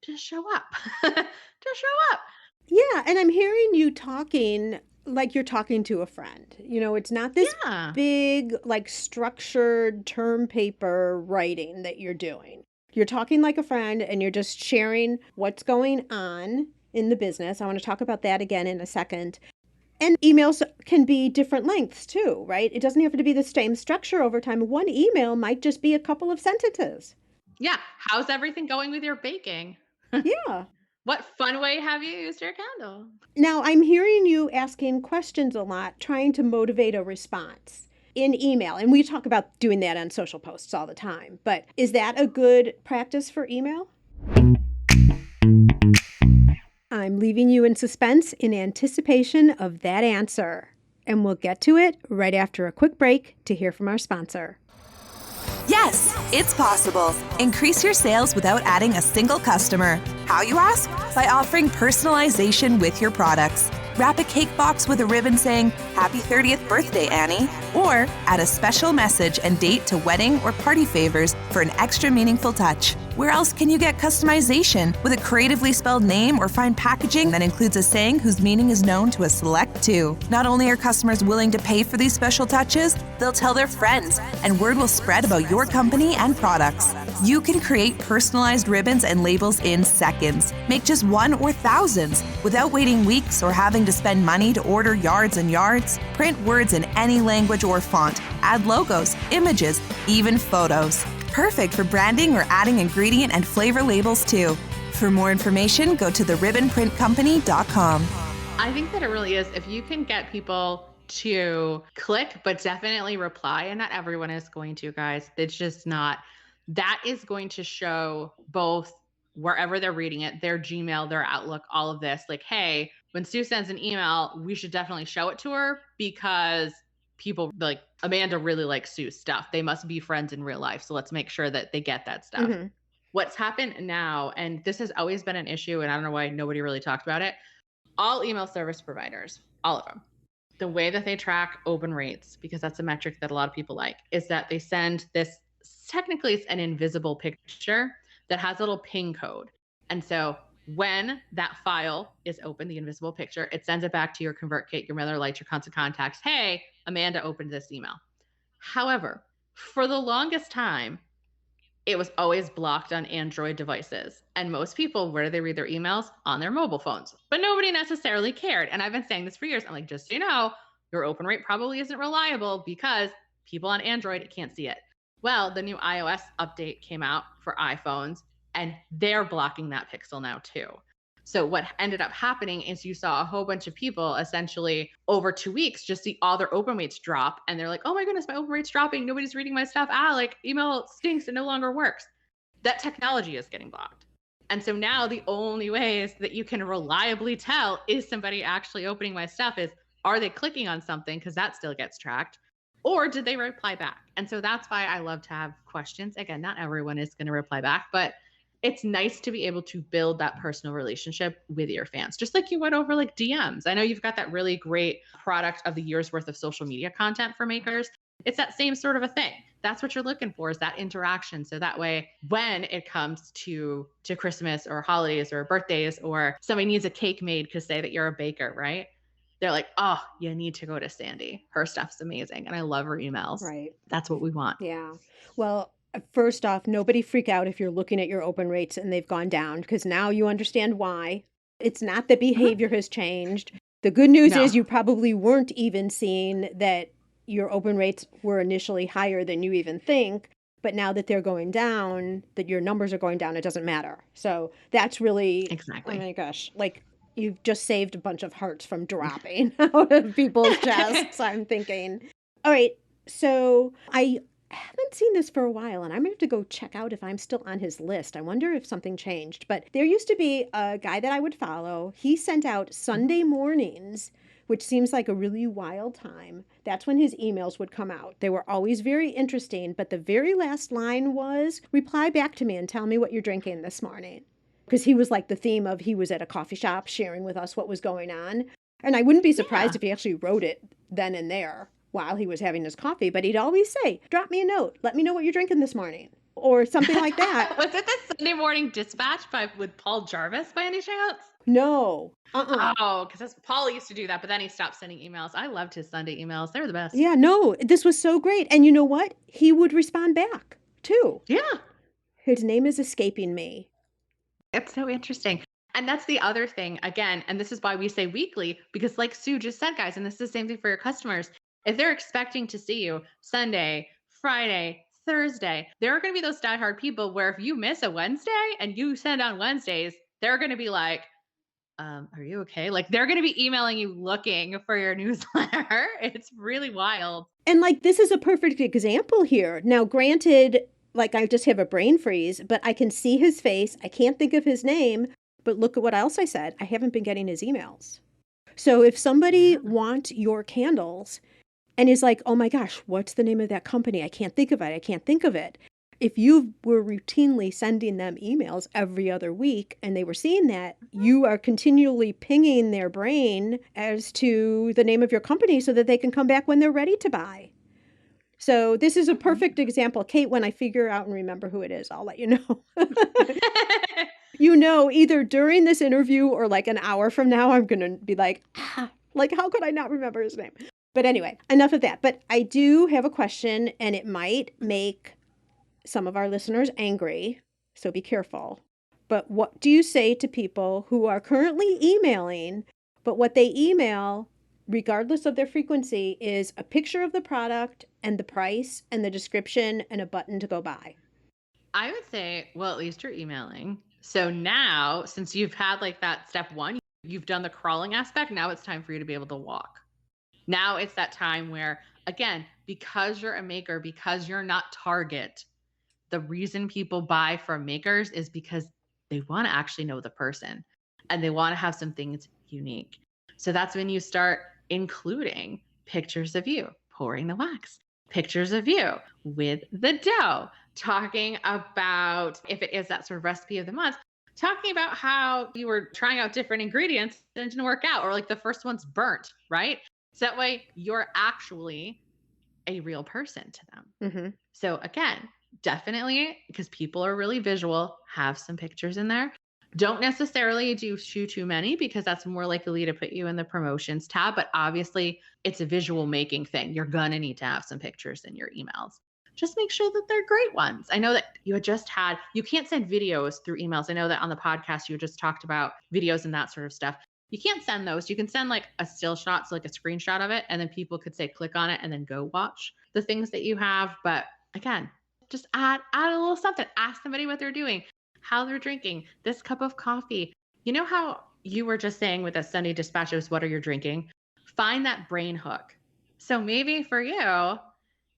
just show up. Just show up. Yeah, and I'm hearing you talking like you're talking to a friend. You know, it's not this big, like structured term paper writing that you're doing. You're talking like a friend and you're just sharing what's going on in the business. I want to talk about that again in a second. And emails can be different lengths too, right? It doesn't have to be the same structure over time. One email might just be a couple of sentences. Yeah. How's everything going with your baking? Yeah. What fun way have you used your candle? Now, I'm hearing you asking questions a lot, trying to motivate a response in email. And we talk about doing that on social posts all the time. But is that a good practice for email? I'm leaving you in suspense in anticipation of that answer. And we'll get to it right after a quick break to hear from our sponsor. Yes, it's possible. Increase your sales without adding a single customer. How, you ask? By offering personalization with your products. Wrap a cake box with a ribbon saying, "Happy 30th birthday, Annie." Or add a special message and date to wedding or party favors for an extra meaningful touch. Where else can you get customization? With a creatively spelled name or fine packaging that includes a saying whose meaning is known to a select few. Not only are customers willing to pay for these special touches, they'll tell their friends, and word will spread about your company and products. You can create personalized ribbons and labels in seconds. Make just one or thousands without waiting weeks or having to spend money to order yards and yards. Print words in any language or font. Add logos, images, even photos. Perfect for branding or adding ingredient and flavor labels too. For more information, go to theribbonprintcompany.com. I think that it really is. If you can get people to click, but definitely reply, and not everyone is going to, guys. It's just not. That is going to show both wherever they're reading it, their Gmail, their Outlook, all of this. Like, hey, when Sue sends an email, we should definitely show it to her because people like Amanda really likes Sue's stuff. They must be friends in real life. So let's make sure that they get that stuff. Mm-hmm. What's happened now, and this has always been an issue, and I don't know why nobody really talked about it. All email service providers, all of them, the way that they track open rates, because that's a metric that a lot of people like, is that they send this, technically it's an invisible picture that has a little ping code. And so when that file is open, the invisible picture, it sends it back to your Convertkit, your mailer, Lite, your constant contacts. Hey, Amanda opened this email. However, for the longest time, it was always blocked on Android devices. And most people, where do they read their emails? On their mobile phones. But nobody necessarily cared. And I've been saying this for years. I'm like, just so you know, your open rate probably isn't reliable because people on Android can't see it. Well, the new iOS update came out for iPhones, and they're blocking that pixel now too. So what ended up happening is you saw a whole bunch of people essentially over 2 weeks just see all their open rates drop. And they're like, oh my goodness, my open rate's dropping. Nobody's reading my stuff. Like email stinks. It no longer works. That technology is getting blocked. And so now the only ways that you can reliably tell is somebody actually opening my stuff is, are they clicking on something? Because that still gets tracked. Or did they reply back? And so that's why I love to have questions. Again, not everyone is going to reply back, but it's nice to be able to build that personal relationship with your fans, just like you went over like DMs. I know you've got that really great product of the year's worth of social media content for makers. It's that same sort of a thing. That's what you're looking for, is that interaction. So that way, when it comes to Christmas or holidays or birthdays, or somebody needs a cake made because say that you're a baker, right? They're like, oh, you need to go to Sandy. Her stuff's amazing. And I love her emails. Right. That's what we want. Yeah. Well, first off, nobody freak out if you're looking at your open rates and they've gone down, because now you understand why. It's not that behavior has changed. The good news is you probably weren't even seeing that your open rates were initially higher than you even think. But now that they're going down, that your numbers are going down, it doesn't matter. So that's really, Exactly. oh my gosh, like you've just saved a bunch of hearts from dropping out of people's chests, I'm thinking. All right, so I haven't seen this for a while, and I'm going to have to go check out if I'm still on his list. I wonder if something changed. But there used to be a guy that I would follow. He sent out Sunday mornings, which seems like a really wild time. That's when his emails would come out. They were always very interesting, but the very last line was, reply back to me and tell me what you're drinking this morning. Because he was like the theme of, he was at a coffee shop sharing with us what was going on. And I wouldn't be surprised if he actually wrote it then and there while he was having his coffee, but he'd always say, drop me a note. Let me know what you're drinking this morning, or something like that. Was it the Sunday Morning Dispatch with Paul Jarvis by any chance? No. Oh, because Paul used to do that, but then he stopped sending emails. I loved his Sunday emails. They were the best. Yeah, no, this was so great. And you know what? He would respond back too. Yeah. His name is escaping me. It's so interesting. And that's the other thing, again, and this is why we say weekly, because like Sue just said, guys, and this is the same thing for your customers. If they're expecting to see you Sunday, Friday, Thursday. There are going to be those diehard people where if you miss a Wednesday and you send on Wednesdays, they're going to be like, are you okay? Like they're going to be emailing you looking for your newsletter. It's really wild. And like, this is a perfect example here. Now, granted, like I just have a brain freeze, but I can see his face. I can't think of his name, but look at what else I said. I haven't been getting his emails. So if somebody wants your candles and is like, oh my gosh, what's the name of that company? I can't think of it. I can't think of it. If you were routinely sending them emails every other week and they were seeing that, you are continually pinging their brain as to the name of your company so that they can come back when they're ready to buy. So this is a perfect example. Kate, when I figure out and remember who it is, I'll let you know. You know, either during this interview or like an hour from now, I'm going to be like, like, how could I not remember his name? But anyway, enough of that. But I do have a question, and it might make some of our listeners angry, so be careful. But what do you say to people who are currently emailing, but what they email, regardless of their frequency, is a picture of the product and the price and the description and a button to go buy? I would say, well, at least you're emailing. So now, since you've had like that step one, you've done the crawling aspect. Now it's time for you to be able to walk. Now it's that time where, again, because you're a maker, because you're not Target, the reason people buy from makers is because they want to actually know the person and they want to have some things unique. So that's when you start including pictures of you pouring the wax, pictures of you with the dough, talking about if it is that sort of recipe of the month, talking about how you were trying out different ingredients and it didn't work out, or like the first one's burnt, right? So that way you're actually a real person to them. Mm-hmm. So again, definitely, because people are really visual, have some pictures in there. Don't necessarily do too many because that's more likely to put you in the promotions tab. But obviously, it's a visual making thing. You're going to need to have some pictures in your emails. Just make sure that they're great ones. I know that you can't send videos through emails. I know that on the podcast, you just talked about videos and that sort of stuff. You can't send those. You can send like a still shot, so like a screenshot of it, and then people could say, click on it and then go watch the things that you have. But again, just add a little something. Ask somebody what they're doing, how they're drinking, this cup of coffee. You know how you were just saying with the Sunday dispatches, what are you drinking? Find that brain hook. So maybe for you,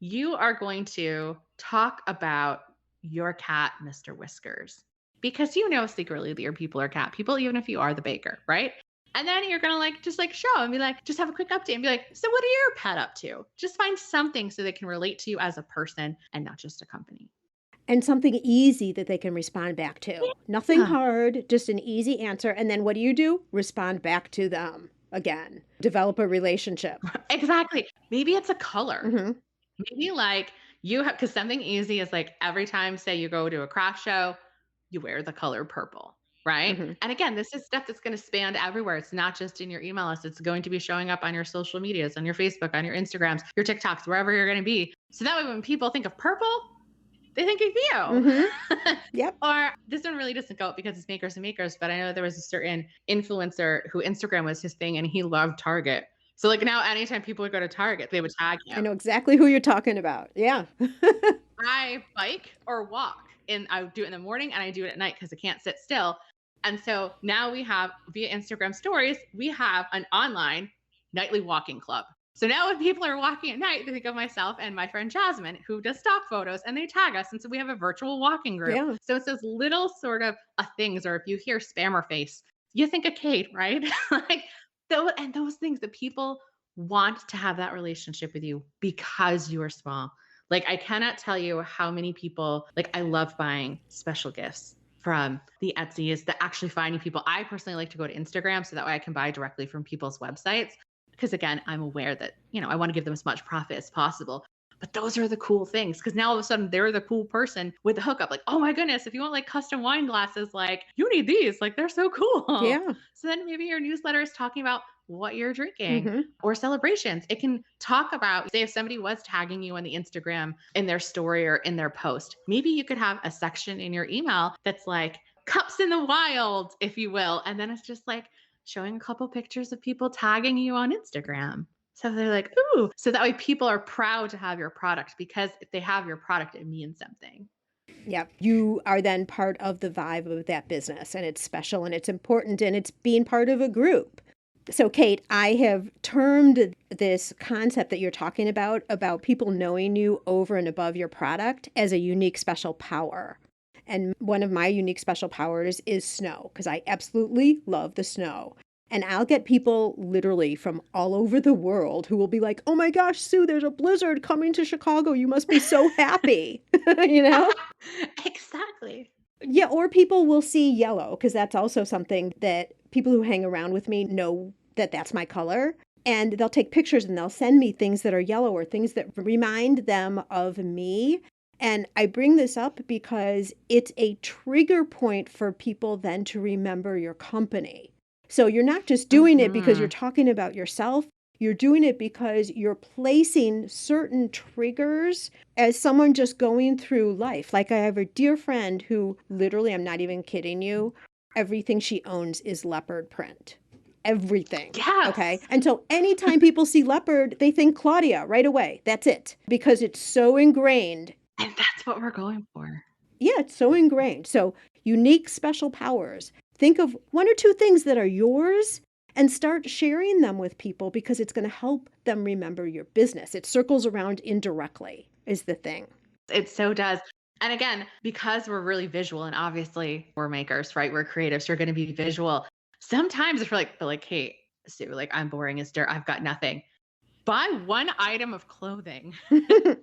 you are going to talk about your cat, Mr. Whiskers, because you know secretly that your people are cat people, even if you are the baker, right? And then you're going to just show and be like, just have a quick update and be like, so what are your pet up to? Just find something so they can relate to you as a person and not just a company. And something easy that they can respond back to. Yeah. Nothing hard, just an easy answer. And then what do? Respond back to them again. Develop a relationship. Exactly. Maybe it's a color. Mm-hmm. Maybe because something easy is like every time, say you go to a craft show, you wear the color purple. Right. Mm-hmm. And again, this is stuff that's going to span everywhere. It's not just in your email list. It's going to be showing up on your social medias, on your Facebook, on your Instagrams, your TikToks, wherever you're going to be. So that way, when people think of purple, they think of you. Mm-hmm. Yep. Or this one really doesn't go because it's makers and makers, but I know there was a certain influencer who Instagram was his thing and he loved Target. So now anytime people would go to Target, they would tag him. I know exactly who you're talking about. Yeah. I bike or walk I do it in the morning and I do it at night because I can't sit still. And so now we have, via Instagram stories, we have an online nightly walking club. So now when people are walking at night, they think of myself and my friend Jasmine, who does stock photos, and they tag us. And so we have a virtual walking group. Yeah. So it's those little sort of things, or if you hear spammer face, you think of Kate, right? Those things that people want to have that relationship with you because you are small. I cannot tell you how many people, I love buying special gifts from the Etsy's, the actually finding people. I personally like to go to Instagram so that way I can buy directly from people's websites. Because again, I'm aware that, I want to give them as much profit as possible. But those are the cool things, because now all of a sudden they're the cool person with the hookup. Oh my goodness, if you want custom wine glasses, you need these. They're so cool. Yeah. So then maybe your newsletter is talking about what you're drinking or celebrations. It can talk about, say, if somebody was tagging you on the Instagram in their story or in their post, maybe you could have a section in your email that's cups in the wild, if you will. And then it's just showing a couple pictures of people tagging you on Instagram. So they're like, ooh. So that way people are proud to have your product, because if they have your product, it means something. Yep. You are then part of the vibe of that business, and it's special and it's important and it's being part of a group. So, Kate, I have termed this concept that you're talking about people knowing you over and above your product, as a unique special power. And one of my unique special powers is snow, because I absolutely love the snow. And I'll get people literally from all over the world who will be like, oh my gosh, Sue, there's a blizzard coming to Chicago. You must be so happy, you know? Exactly. Yeah, or people will see yellow, because that's also something that people who hang around with me know that that's my color. And they'll take pictures and they'll send me things that are yellow or things that remind them of me. And I bring this up because it's a trigger point for people then to remember your company. So you're not just doing it because you're talking about yourself. You're doing it because you're placing certain triggers as someone just going through life. Like, I have a dear friend who literally, I'm not even kidding you, everything she owns is leopard print. Everything. Yes. Okay. And so anytime people see leopard, they think Claudia right away. That's it. Because it's so ingrained. And that's what we're going for. Yeah, it's so ingrained. So unique special powers. Think of one or two things that are yours and start sharing them with people, because it's going to help them remember your business. It circles around indirectly is the thing. It so does. And again, because we're really visual, and obviously we're makers, right? We're creatives. We're going to be visual. Sometimes if you're like, but like, hey, Sue, like, I'm boring as dirt. I've got nothing. Buy one item of clothing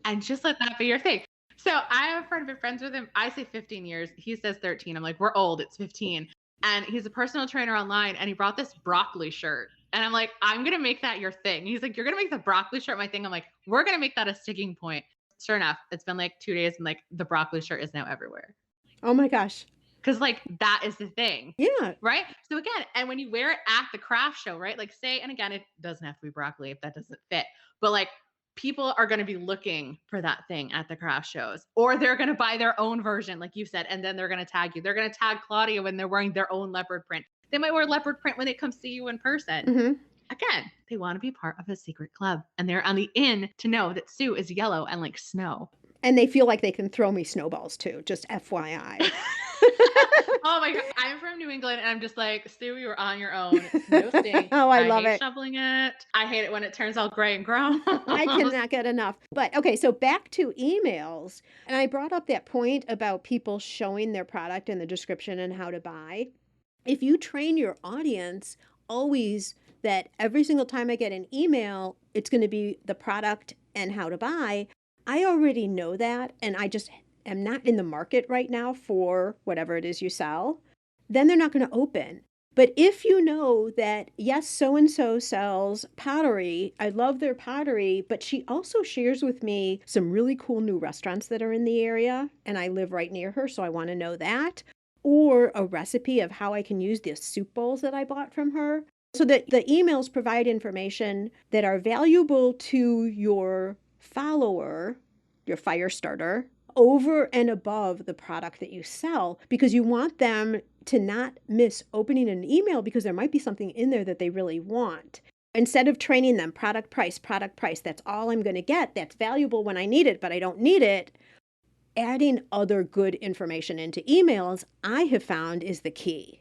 and just let that be your thing. So I have a friend, been friends with him. I say 15 years. He says 13. I'm like, we're old. It's 15. And he's a personal trainer online, and he brought this broccoli shirt. And I'm like, I'm going to make that your thing. He's like, you're going to make the broccoli shirt my thing. I'm like, we're going to make that a sticking point. Sure enough, it's been like 2 days and like the broccoli shirt is now everywhere. Oh my gosh. Because like that is the thing. Yeah. Right. So again, and when you wear it at the craft show, right? Like say, and again, it doesn't have to be broccoli if that doesn't fit, but like people are going to be looking for that thing at the craft shows, or they're going to buy their own version, like you said, and then they're going to tag you. They're going to tag Claudia when they're wearing their own leopard print. They might wear leopard print when they come see you in person. Mm-hmm. Again, they want to be part of a secret club, and they're on the in to know that Sue is yellow and like snow. And they feel like they can throw me snowballs too, just FYI. Oh my God. I'm from New England, and I'm just like, Sue, you're on your own. No stink. Oh, I love hate it. shoveling it. I hate it when it turns all gray and gross. I cannot get enough. But okay, so back to emails. And I brought up that point about people showing their product in the description and how to buy. If you train your audience always that every single time I get an email, it's going to be the product and how to buy, I already know that, and I just am not in the market right now for whatever it is you sell, then they're not going to open. But if you know that, yes, so-and-so sells pottery, I love their pottery, but she also shares with me some really cool new restaurants that are in the area, and I live right near her, so I want to know that, or a recipe of how I can use the soup bowls that I bought from her. So that the emails provide information that are valuable to your follower, your fire starter, over and above the product that you sell, because you want them to not miss opening an email because there might be something in there that they really want. Instead of training them product price, that's all I'm going to get. That's valuable when I need it, but I don't need it. Adding other good information into emails, I have found, is the key.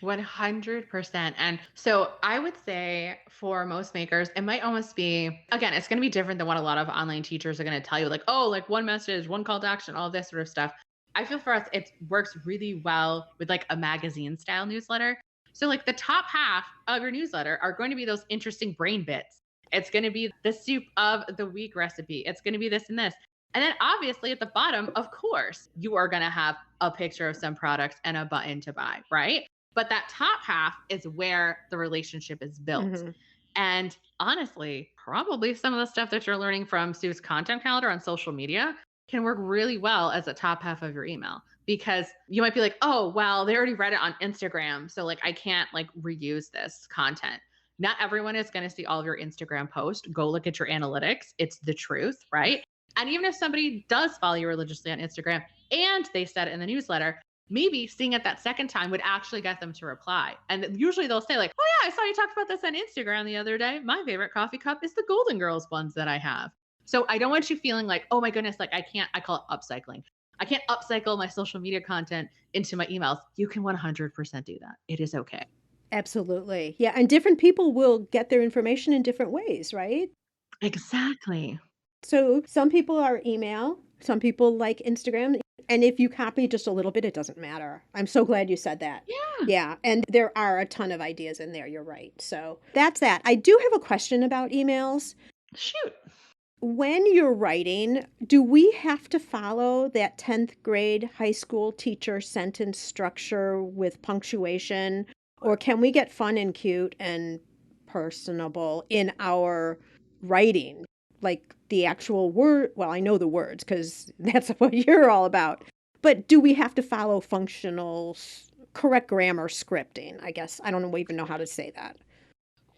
100%. And so I would say for most makers, it might almost be, again, it's going to be different than what a lot of online teachers are going to tell you, like, oh, like one message, one call to action, all this sort of stuff. I feel for us, it works really well with like a magazine style newsletter. So like the top half of your newsletter are going to be those interesting brain bits. It's going to be the soup of the week recipe. It's going to be this and this. And then obviously at the bottom, of course, you are going to have a picture of some products and a button to buy, right? But that top half is where the relationship is built. Mm-hmm. And honestly, probably some of the stuff that you're learning from Sue's content calendar on social media can work really well as a top half of your email, because you might be like, oh, well, they already read it on Instagram, so like I can't like reuse this content. Not everyone is going to see all of your Instagram posts. Go look at your analytics. It's the truth, right? And even if somebody does follow you religiously on Instagram and they said it in the newsletter, maybe seeing it that second time would actually get them to reply. And usually they'll say like, oh yeah, I saw you talked about this on Instagram the other day. My favorite coffee cup is the Golden Girls ones that I have. So I don't want you feeling like, oh my goodness, like I call it upcycling. I can't upcycle my social media content into my emails. You can 100% do that. It is okay. Absolutely. Yeah. And different people will get their information in different ways, right? Exactly. So some people are email, some people like Instagram. And if you copy just a little bit, it doesn't matter. I'm so glad you said that. Yeah. Yeah. And there are a ton of ideas in there. You're right. So that's that. I do have a question about emails. Shoot. When you're writing, do we have to follow that 10th grade high school teacher sentence structure with punctuation? Or can we get fun and cute and personable in our writing? Like the actual word, well, I know the words because that's what you're all about. But do we have to follow functional, correct grammar scripting? I guess I don't even know how to say that.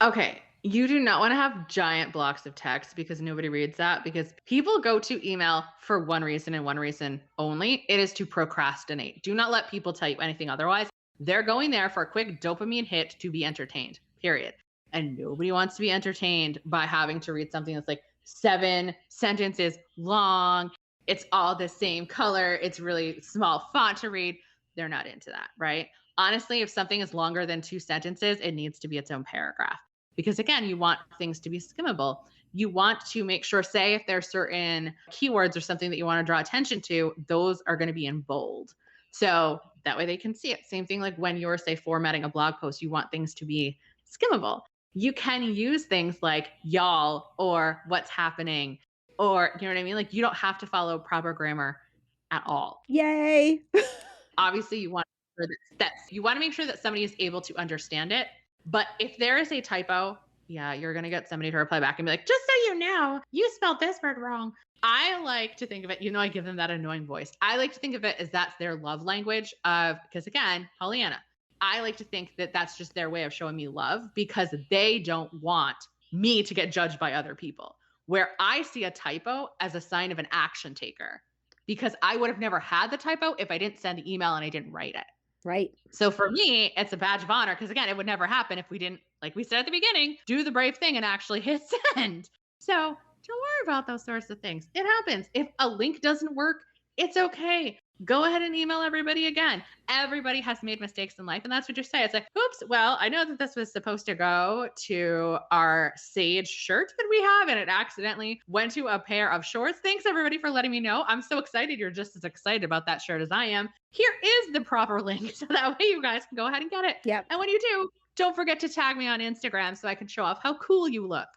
Okay. You do not want to have giant blocks of text because nobody reads that, because people go to email for one reason and one reason only. It is to procrastinate. Do not let people tell you anything otherwise. They're going there for a quick dopamine hit to be entertained, period. And nobody wants to be entertained by having to read something that's like 7 sentences long. It's all the same color. It's really small font to read. They're not into that, right? Honestly, if something is longer than 2 sentences, it needs to be its own paragraph. Because again, you want things to be skimmable. You want to make sure, say, if there's certain keywords or something that you want to draw attention to, those are going to be in bold. So that way they can see it. Same thing like when you're, say, formatting a blog post, you want things to be skimmable. You can use things like y'all or what's happening, or you know what I mean? Like you don't have to follow proper grammar at all. Yay. Obviously, you want to make sure that somebody is able to understand it. But if there is a typo, yeah, you're going to get somebody to reply back and be like, just so you know, you spelled this word wrong. I like to think of it, I give them that annoying voice. I like to think of it as that's their love language because again, Pollyanna, I like to think that that's just their way of showing me love because they don't want me to get judged by other people. Where I see a typo as a sign of an action taker, because I would have never had the typo if I didn't send the email and I didn't write it. Right. So for me, it's a badge of honor because again, it would never happen if we didn't, like we said at the beginning, do the brave thing and actually hit send. So don't worry about those sorts of things. It happens. If a link doesn't work, it's okay. Go ahead and email everybody again. Everybody has made mistakes in life. And that's what you say. It's like, oops, well, I know that this was supposed to go to our sage shirt that we have, and it accidentally went to a pair of shorts. Thanks everybody for letting me know. I'm so excited. You're just as excited about that shirt as I am. Here is the proper link. So that way you guys can go ahead and get it. Yep. And when you do, don't forget to tag me on Instagram so I can show off how cool you look.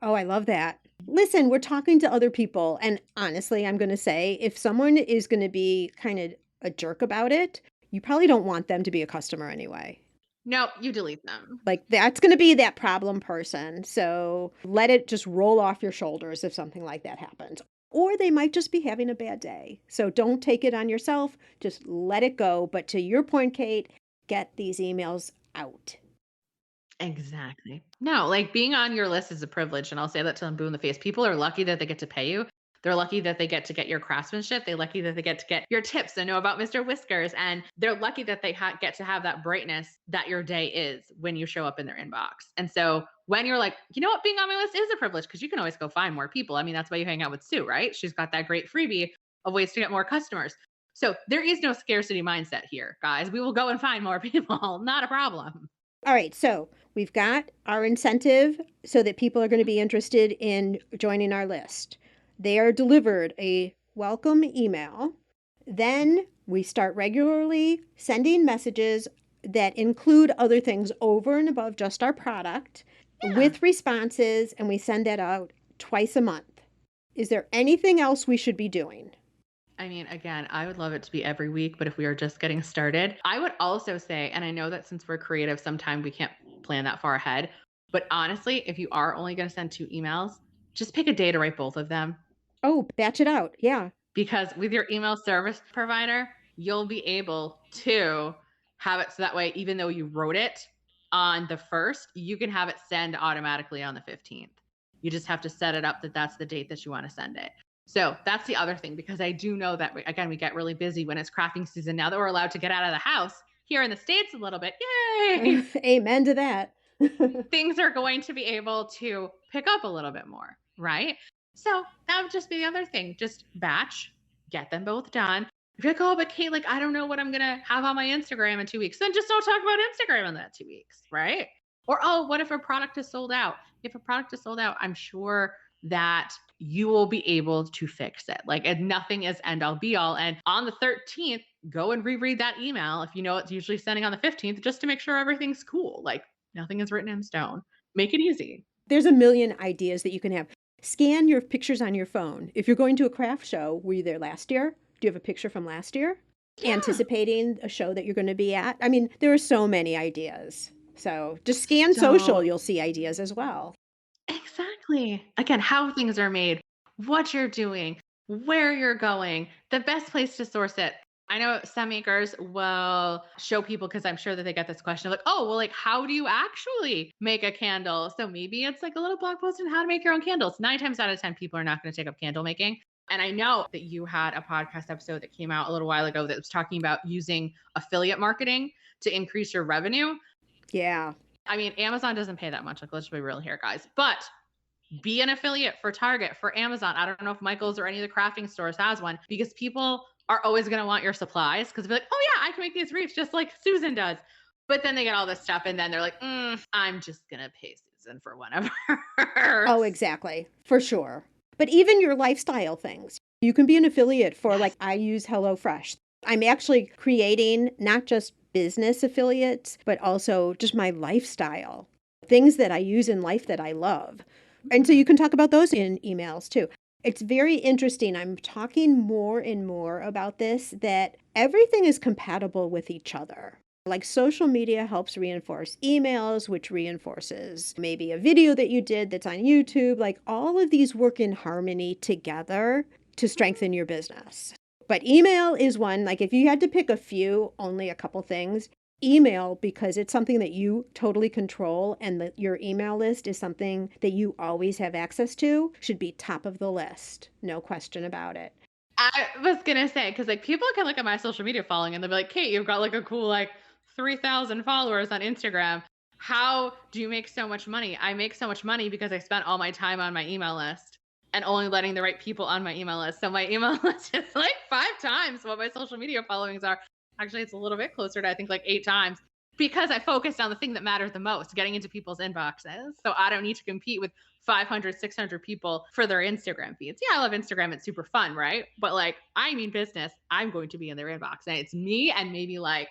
Oh, I love that. Listen, we're talking to other people. And honestly, I'm going to say if someone is going to be kind of a jerk about it, you probably don't want them to be a customer anyway. No, you delete them. Like that's going to be that problem person. So let it just roll off your shoulders if something like that happens. Or they might just be having a bad day. So don't take it on yourself. Just let it go. But to your point, Kate, get these emails out. Exactly. No, like being on your list is a privilege. And I'll say that to them blue in the face. People are lucky that they get to pay you. They're lucky that they get to get your craftsmanship. They're lucky that they get to get your tips and know about Mr. Whiskers. And they're lucky that they get to have that brightness that your day is when you show up in their inbox. And so when you're like, you know what, being on my list is a privilege because you can always go find more people. I mean, that's why you hang out with Sue, right? She's got that great freebie of ways to get more customers. So there is no scarcity mindset here, guys. We will go and find more people. Not a problem. All right, so we've got our incentive so that people are going to be interested in joining our list. They are delivered a welcome email. Then we start regularly sending messages that include other things over and above just our product with responses, and we send that out twice a month. Is there anything else we should be doing? I mean, again, I would love it to be every week, but if we are just getting started, I would also say, and I know that since we're creative, sometimes we can't plan that far ahead, but honestly, if you are only going to send 2 emails, just pick a day to write both of them. Oh, batch it out. Yeah. Because with your email service provider, you'll be able to have it so that way, even though you wrote it on the 1st, you can have it send automatically on the 15th. You just have to set it up that that's the date that you want to send it. So that's the other thing, because I do know that, again, we get really busy when it's crafting season. Now that we're allowed to get out of the house here in the States a little bit, yay! Amen to that. Things are going to be able to pick up a little bit more, right? So that would just be the other thing. Just batch, get them both done. If you're like, oh, but Kate, like, I don't know what I'm going to have on my Instagram in 2 weeks, then just don't talk about Instagram in that 2 weeks, right? Or, oh, what if a product is sold out? If a product is sold out, I'm sure that you will be able to fix it. Like, and nothing is end all be all. And on the 13th, go and reread that email. If you know it's usually sending on the 15th, just to make sure everything's cool. Like, nothing is written in stone. Make it easy. There's a million ideas that you can have. Scan your pictures on your phone. If you're going to a craft show, were you there last year? Do you have a picture from last year? Yeah. Anticipating a show that you're going to be at? I mean, there are so many ideas. So just scan social, you'll see ideas as well. Exactly. Again, how things are made, what you're doing, where you're going, the best place to source it. I know some makers will show people, because I'm sure that they get this question like, oh, well, like, how do you actually make a candle? So maybe it's like a little blog post on how to make your own candles. 9 times out of 10, people are not going to take up candle making. And I know that you had a podcast episode that came out a little while ago that was talking about using affiliate marketing to increase your revenue. Yeah. I mean, Amazon doesn't pay that much. Like, let's be real here, guys. But be an affiliate for Target, for Amazon. I don't know if Michael's or any of the crafting stores has one, because people are always going to want your supplies, because they're like, oh yeah, I can make these wreaths just like Susan does. But then they get all this stuff and then they're like, I'm just going to pay Susan for one of hers. Oh, exactly. For sure. But even your lifestyle things, you can be an affiliate for, like, I use HelloFresh. I'm actually creating not just business affiliates, but also just my lifestyle, things that I use in life that I love. And so you can talk about those in emails too. It's very interesting. I'm talking more and more about this, that everything is compatible with each other. Like, social media helps reinforce emails, which reinforces maybe a video that you did that's on YouTube. Like, all of these work in harmony together to strengthen your business. But email is one. Like, if you had to pick a few, only a couple things, email, because it's something that you totally control, and your email list is something that you always have access to, should be top of the list. No question about it. I was going to say, because like, people can look at my social media following and they'll be like, Kate, you've got like a cool, like 3,000 followers on Instagram. How do you make so much money? I make so much money because I spent all my time on my email list and only letting the right people on my email list. So my email list is like 5 times what my social media followings are. Actually, it's a little bit closer to, I think, like 8 times, because I focused on the thing that mattered the most, getting into people's inboxes. So I don't need to compete with 500, 600 people for their Instagram feeds. Yeah, I love Instagram. It's super fun, right? But like, I mean business, I'm going to be in their inbox. And it's me and maybe like,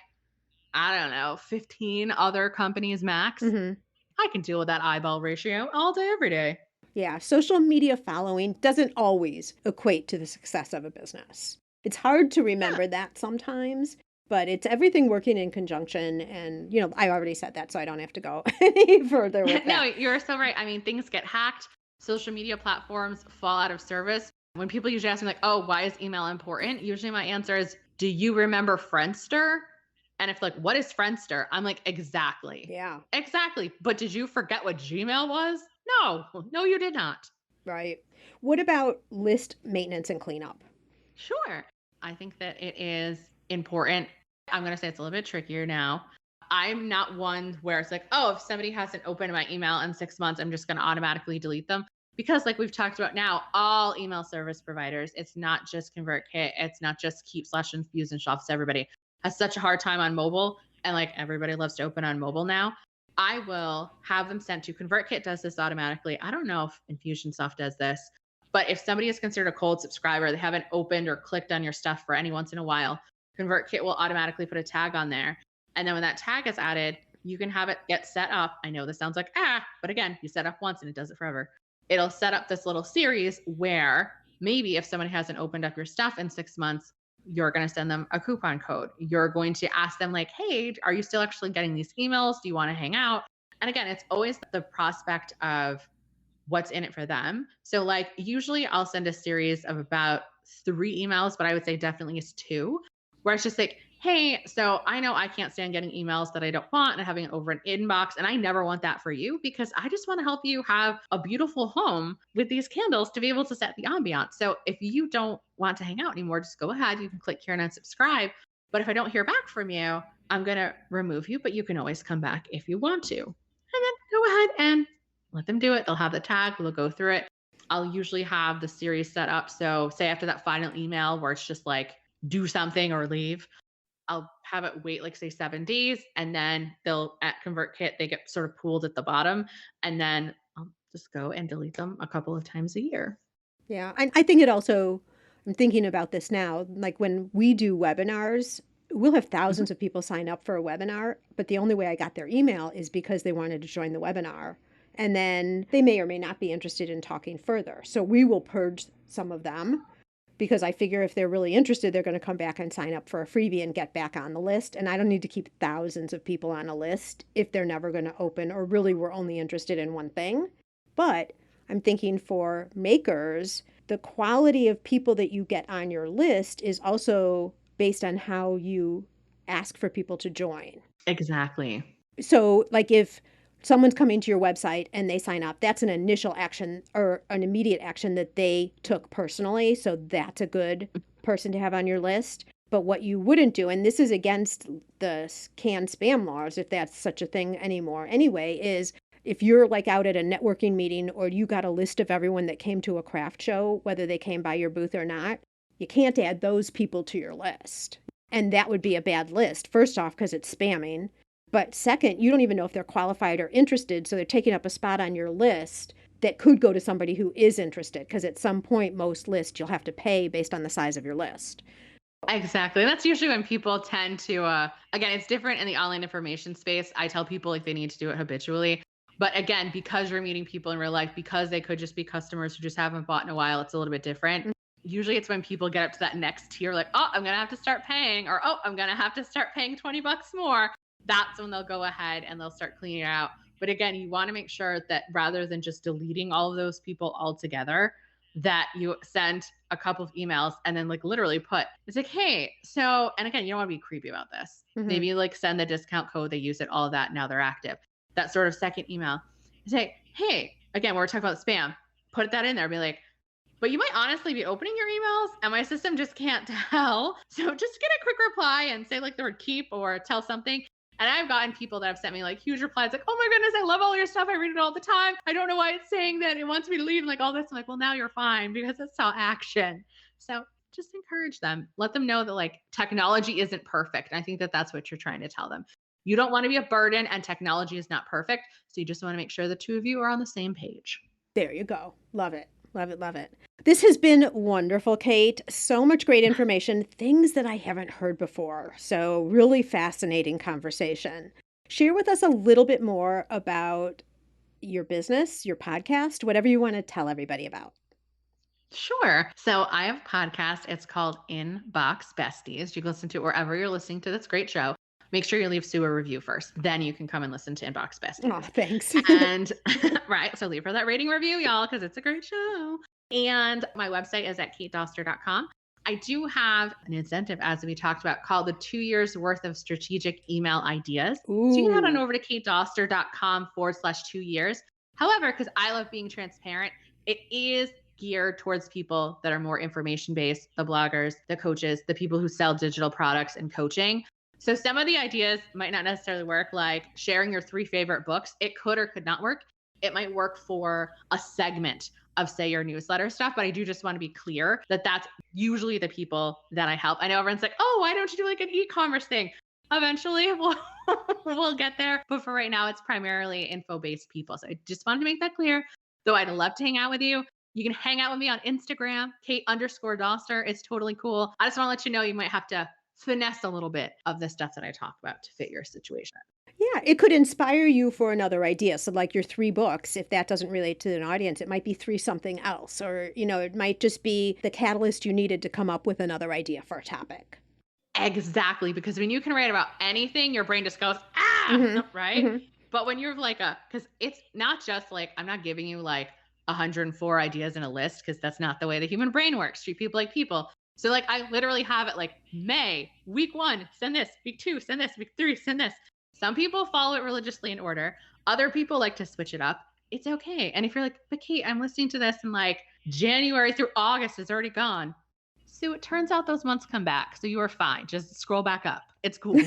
I don't know, 15 other companies max. Mm-hmm. I can deal with that eyeball ratio all day, every day. Yeah, social media following doesn't always equate to the success of a business. It's hard to remember that sometimes, but it's everything working in conjunction. And, you know, I already said that, so I don't have to go any further with that. No, you're so right. I mean, things get hacked. Social media platforms fall out of service. When people usually ask me like, oh, why is email important? Usually my answer is, do you remember Friendster? And if like, what is Friendster? I'm like, exactly. Yeah. Exactly. But did you forget what Gmail was? No, you did not. Right. What about list maintenance and cleanup? Sure. I think that it is important. I'm going to say it's a little bit trickier now. I'm not one where it's like, oh, if somebody hasn't opened my email in 6 months, I'm just going to automatically delete them. Because like we've talked about now, all email service providers, it's not just Convertkit. It's not just Keep/Infusionsoft. Everybody has such a hard time on mobile. And like, everybody loves to open on mobile now. I will have them sent to Convertkit. Does this automatically. I don't know if Infusionsoft does this, but if somebody is considered a cold subscriber, they haven't opened or clicked on your stuff for any once in a while, Convertkit will automatically put a tag on there. And then when that tag is added, you can have it get set up. I know this sounds like, but again, you set up once and it does it forever. It'll set up this little series where maybe if somebody hasn't opened up your stuff in 6 months, you're going to send them a coupon code. You're going to ask them like, hey, are you still actually getting these emails? Do you want to hang out? And again, it's always the prospect of what's in it for them. So like, usually I'll send a series of about 3 emails, but I would say definitely is 2, where it's just like, hey, so I know I can't stand getting emails that I don't want and having it over an inbox. And I never want that for you because I just want to help you have a beautiful home with these candles to be able to set the ambiance. So if you don't want to hang out anymore, just go ahead. You can click here and unsubscribe. But if I don't hear back from you, I'm going to remove you, but you can always come back if you want to. And then go ahead and let them do it. They'll have the tag, they'll go through it. I'll usually have the series set up. So say after that final email where it's just like, do something or leave, I'll have it wait like say 7 days, and then they'll at Convertkit, they get sort of pooled at the bottom, and then I'll just go and delete them a couple of times a year. Yeah. And I think it also, I'm thinking about this now, like when we do webinars, we'll have thousands of people sign up for a webinar, but the only way I got their email is because they wanted to join the webinar. And then they may or may not be interested in talking further. So we will purge some of them because I figure if they're really interested, they're going to come back and sign up for a freebie and get back on the list. And I don't need to keep thousands of people on a list if they're never going to open or really were only interested in one thing. But I'm thinking for makers, the quality of people that you get on your list is also based on how you ask for people to join. Exactly. So, like if someone's coming to your website and they sign up, that's an initial action or an immediate action that they took personally. So that's a good person to have on your list. But what you wouldn't do, and this is against the canned spam laws, if that's such a thing anymore anyway, is if you're like out at a networking meeting or you got a list of everyone that came to a craft show, whether they came by your booth or not, you can't add those people to your list. And that would be a bad list. First off, because it's spamming. But second, you don't even know if they're qualified or interested. So they're taking up a spot on your list that could go to somebody who is interested. Because at some point, most lists you'll have to pay based on the size of your list. Exactly. That's usually when people tend to, again, it's different in the online information space. I tell people like they need to do it habitually. But again, because you're meeting people in real life, because they could just be customers who just haven't bought in a while, it's a little bit different. Usually it's when people get up to that next tier, like, oh, I'm going to have to start paying, or, oh, I'm going to have to start paying $20 more. That's when they'll go ahead and they'll start cleaning it out. But again, you want to make sure that rather than just deleting all of those people altogether, that you send a couple of emails and then like literally put, it's like, hey, so, and again, you don't want to be creepy about this. Maybe like send the discount code, they use it, all of that. Now they're active. That sort of second email, say, hey, again, when we're talking about spam, put that in there, be like, but you might honestly be opening your emails and my system just can't tell. So just get a quick reply and say like the word keep or tell something. And I've gotten people that have sent me like huge replies like, oh my goodness, I love all your stuff. I read it all the time. I don't know why it's saying that it wants me to leave, like all this. I'm like, well, now you're fine because it's all action. So just encourage them. Let them know that like technology isn't perfect. And I think that that's what you're trying to tell them. You don't want to be a burden and technology is not perfect. So you just want to make sure the two of you are on the same page. There you go. Love it. Love it. Love it. This has been wonderful, Kate. So much great information, things that I haven't heard before. So really fascinating conversation. Share with us a little bit more about your business, your podcast, whatever you want to tell everybody about. Sure. So I have a podcast. It's called Inbox Besties. You can listen to it wherever you're listening to this great show. Make sure you leave Sue a review first. Then you can come and listen to Inbox Besties. Oh, thanks. And right. So leave her that rating review, y'all, because it's a great show. And my website is at katedoster.com. I do have an incentive, as we talked about, called the 2 years worth of strategic email ideas. Ooh. So you can head on over to katedoster.com/2 years. However, because I love being transparent, it is geared towards people that are more information-based, the bloggers, the coaches, the people who sell digital products and coaching. So some of the ideas might not necessarily work, like sharing your 3 favorite books. It could or could not work. It might work for a segment of, say, your newsletter stuff, but I do just want to be clear that that's usually the people that I help. I know everyone's like, oh, why don't you do like an e-commerce thing? Eventually we'll get there. But for right now, it's primarily info-based people. So I just wanted to make that clear. Though I'd love to hang out with you. You can hang out with me on Instagram, Kate_Doster. It's totally cool. I just want to let you know you might have to finesse a little bit of the stuff that I talk about to fit your situation. Yeah, it could inspire you for another idea. So like your 3 books, if that doesn't relate to an audience, it might be 3 something else. Or, it might just be the catalyst you needed to come up with another idea for a topic. Exactly. Because when you can write about anything, your brain just goes, right? But when you're like because it's not just like, I'm not giving you like 104 ideas in a list, because that's not the way the human brain works. Treat people like people. So like I literally have it like May, week 1, send this, week 2, send this, week 3, send this. Some people follow it religiously in order. Other people like to switch it up. It's okay. And if you're like, but Kate, I'm listening to this and like January through August is already gone. So it turns out those months come back. So you are fine. Just scroll back up. It's cool.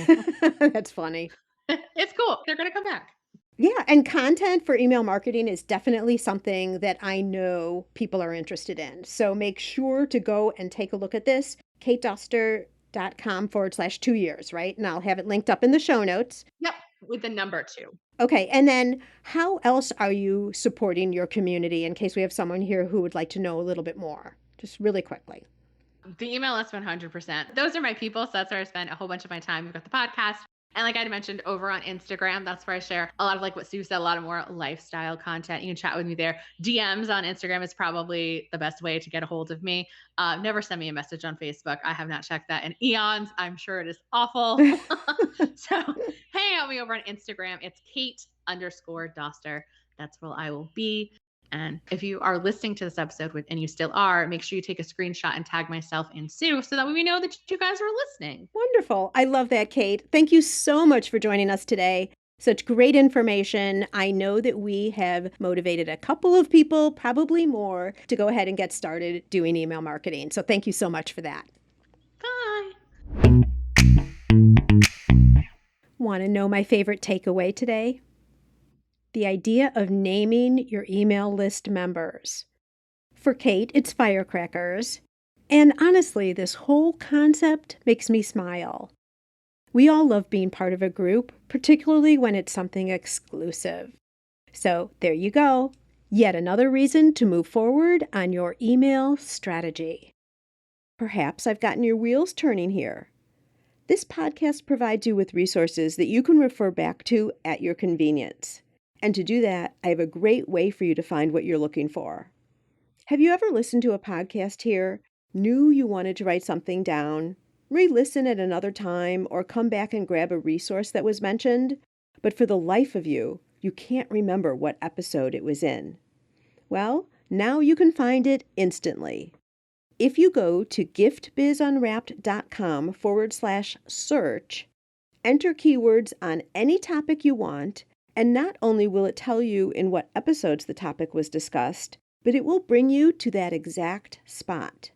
That's funny. It's cool. They're going to come back. Yeah, and content for email marketing is definitely something that I know people are interested in. So make sure to go and take a look at this, katedoster.com/2 years, right? And I'll have it linked up in the show notes. Yep, with the number 2. Okay, and then how else are you supporting your community in case we have someone here who would like to know a little bit more? Just really quickly. The email list 100%. Those are my people. So that's where I spend a whole bunch of my time. We've got the podcast. And like I mentioned over on Instagram, that's where I share a lot of like what Sue said, a lot of more lifestyle content. You can chat with me there. DMs on Instagram is probably the best way to get a hold of me. Never send me a message on Facebook. I have not checked that in eons. I'm sure it is awful. So hang out with me over on Instagram. It's Kate_Doster. That's where I will be. And if you are listening to this episode and you still are, make sure you take a screenshot and tag myself and Sue so that we know that you guys are listening. Wonderful. I love that, Kate. Thank you so much for joining us today. Such great information. I know that we have motivated a couple of people, probably more, to go ahead and get started doing email marketing. So thank you so much for that. Bye. Want to know my favorite takeaway today? The idea of naming your email list members. For Kate, it's firecrackers. And honestly, this whole concept makes me smile. We all love being part of a group, particularly when it's something exclusive. So there you go. Yet another reason to move forward on your email strategy. Perhaps I've gotten your wheels turning here. This podcast provides you with resources that you can refer back to at your convenience. And to do that, I have a great way for you to find what you're looking for. Have you ever listened to a podcast here, knew you wanted to write something down, re-listen at another time, or come back and grab a resource that was mentioned, but for the life of you, you can't remember what episode it was in? Well, now you can find it instantly. If you go to giftbizunwrapped.com/search, enter keywords on any topic you want, and not only will it tell you in what episodes the topic was discussed, but it will bring you to that exact spot.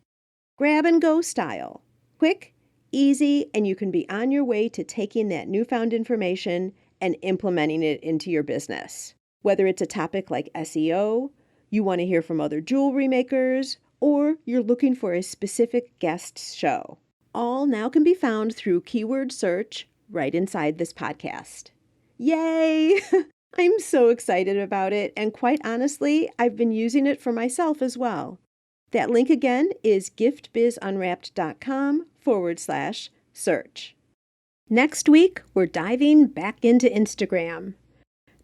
Grab and go style. Quick, easy, and you can be on your way to taking that newfound information and implementing it into your business. Whether it's a topic like SEO, you want to hear from other jewelry makers, or you're looking for a specific guest show. All now can be found through keyword search right inside this podcast. Yay! I'm so excited about it, and quite honestly, I've been using it for myself as well. That link again is giftbizunwrapped.com/search. Next week, we're diving back into Instagram.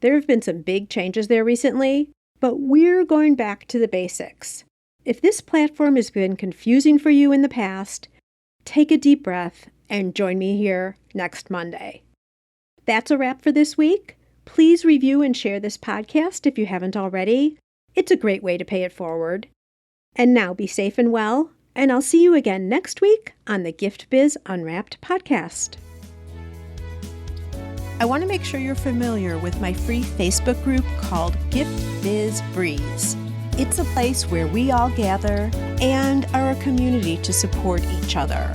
There have been some big changes there recently, but we're going back to the basics. If this platform has been confusing for you in the past, take a deep breath and join me here next Monday. That's a wrap for this week. Please review and share this podcast if you haven't already. It's a great way to pay it forward. And now be safe and well, and I'll see you again next week on the Gift Biz Unwrapped podcast. I want to make sure you're familiar with my free Facebook group called Gift Biz Breeze. It's a place where we all gather and are a community to support each other.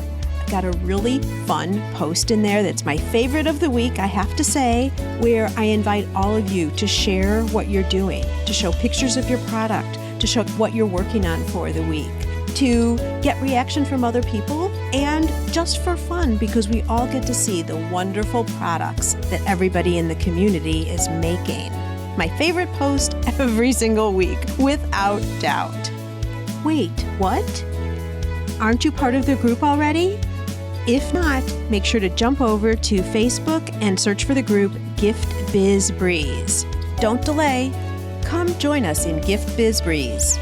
Got a really fun post in there that's my favorite of the week, I have to say, where I invite all of you to share what you're doing, to show pictures of your product, to show what you're working on for the week, to get reaction from other people, and just for fun, because we all get to see the wonderful products that everybody in the community is making. My favorite post every single week, without doubt. Wait, what? Aren't you part of the group already? If not, make sure to jump over to Facebook and search for the group Gift Biz Breeze. Don't delay. Come join us in Gift Biz Breeze.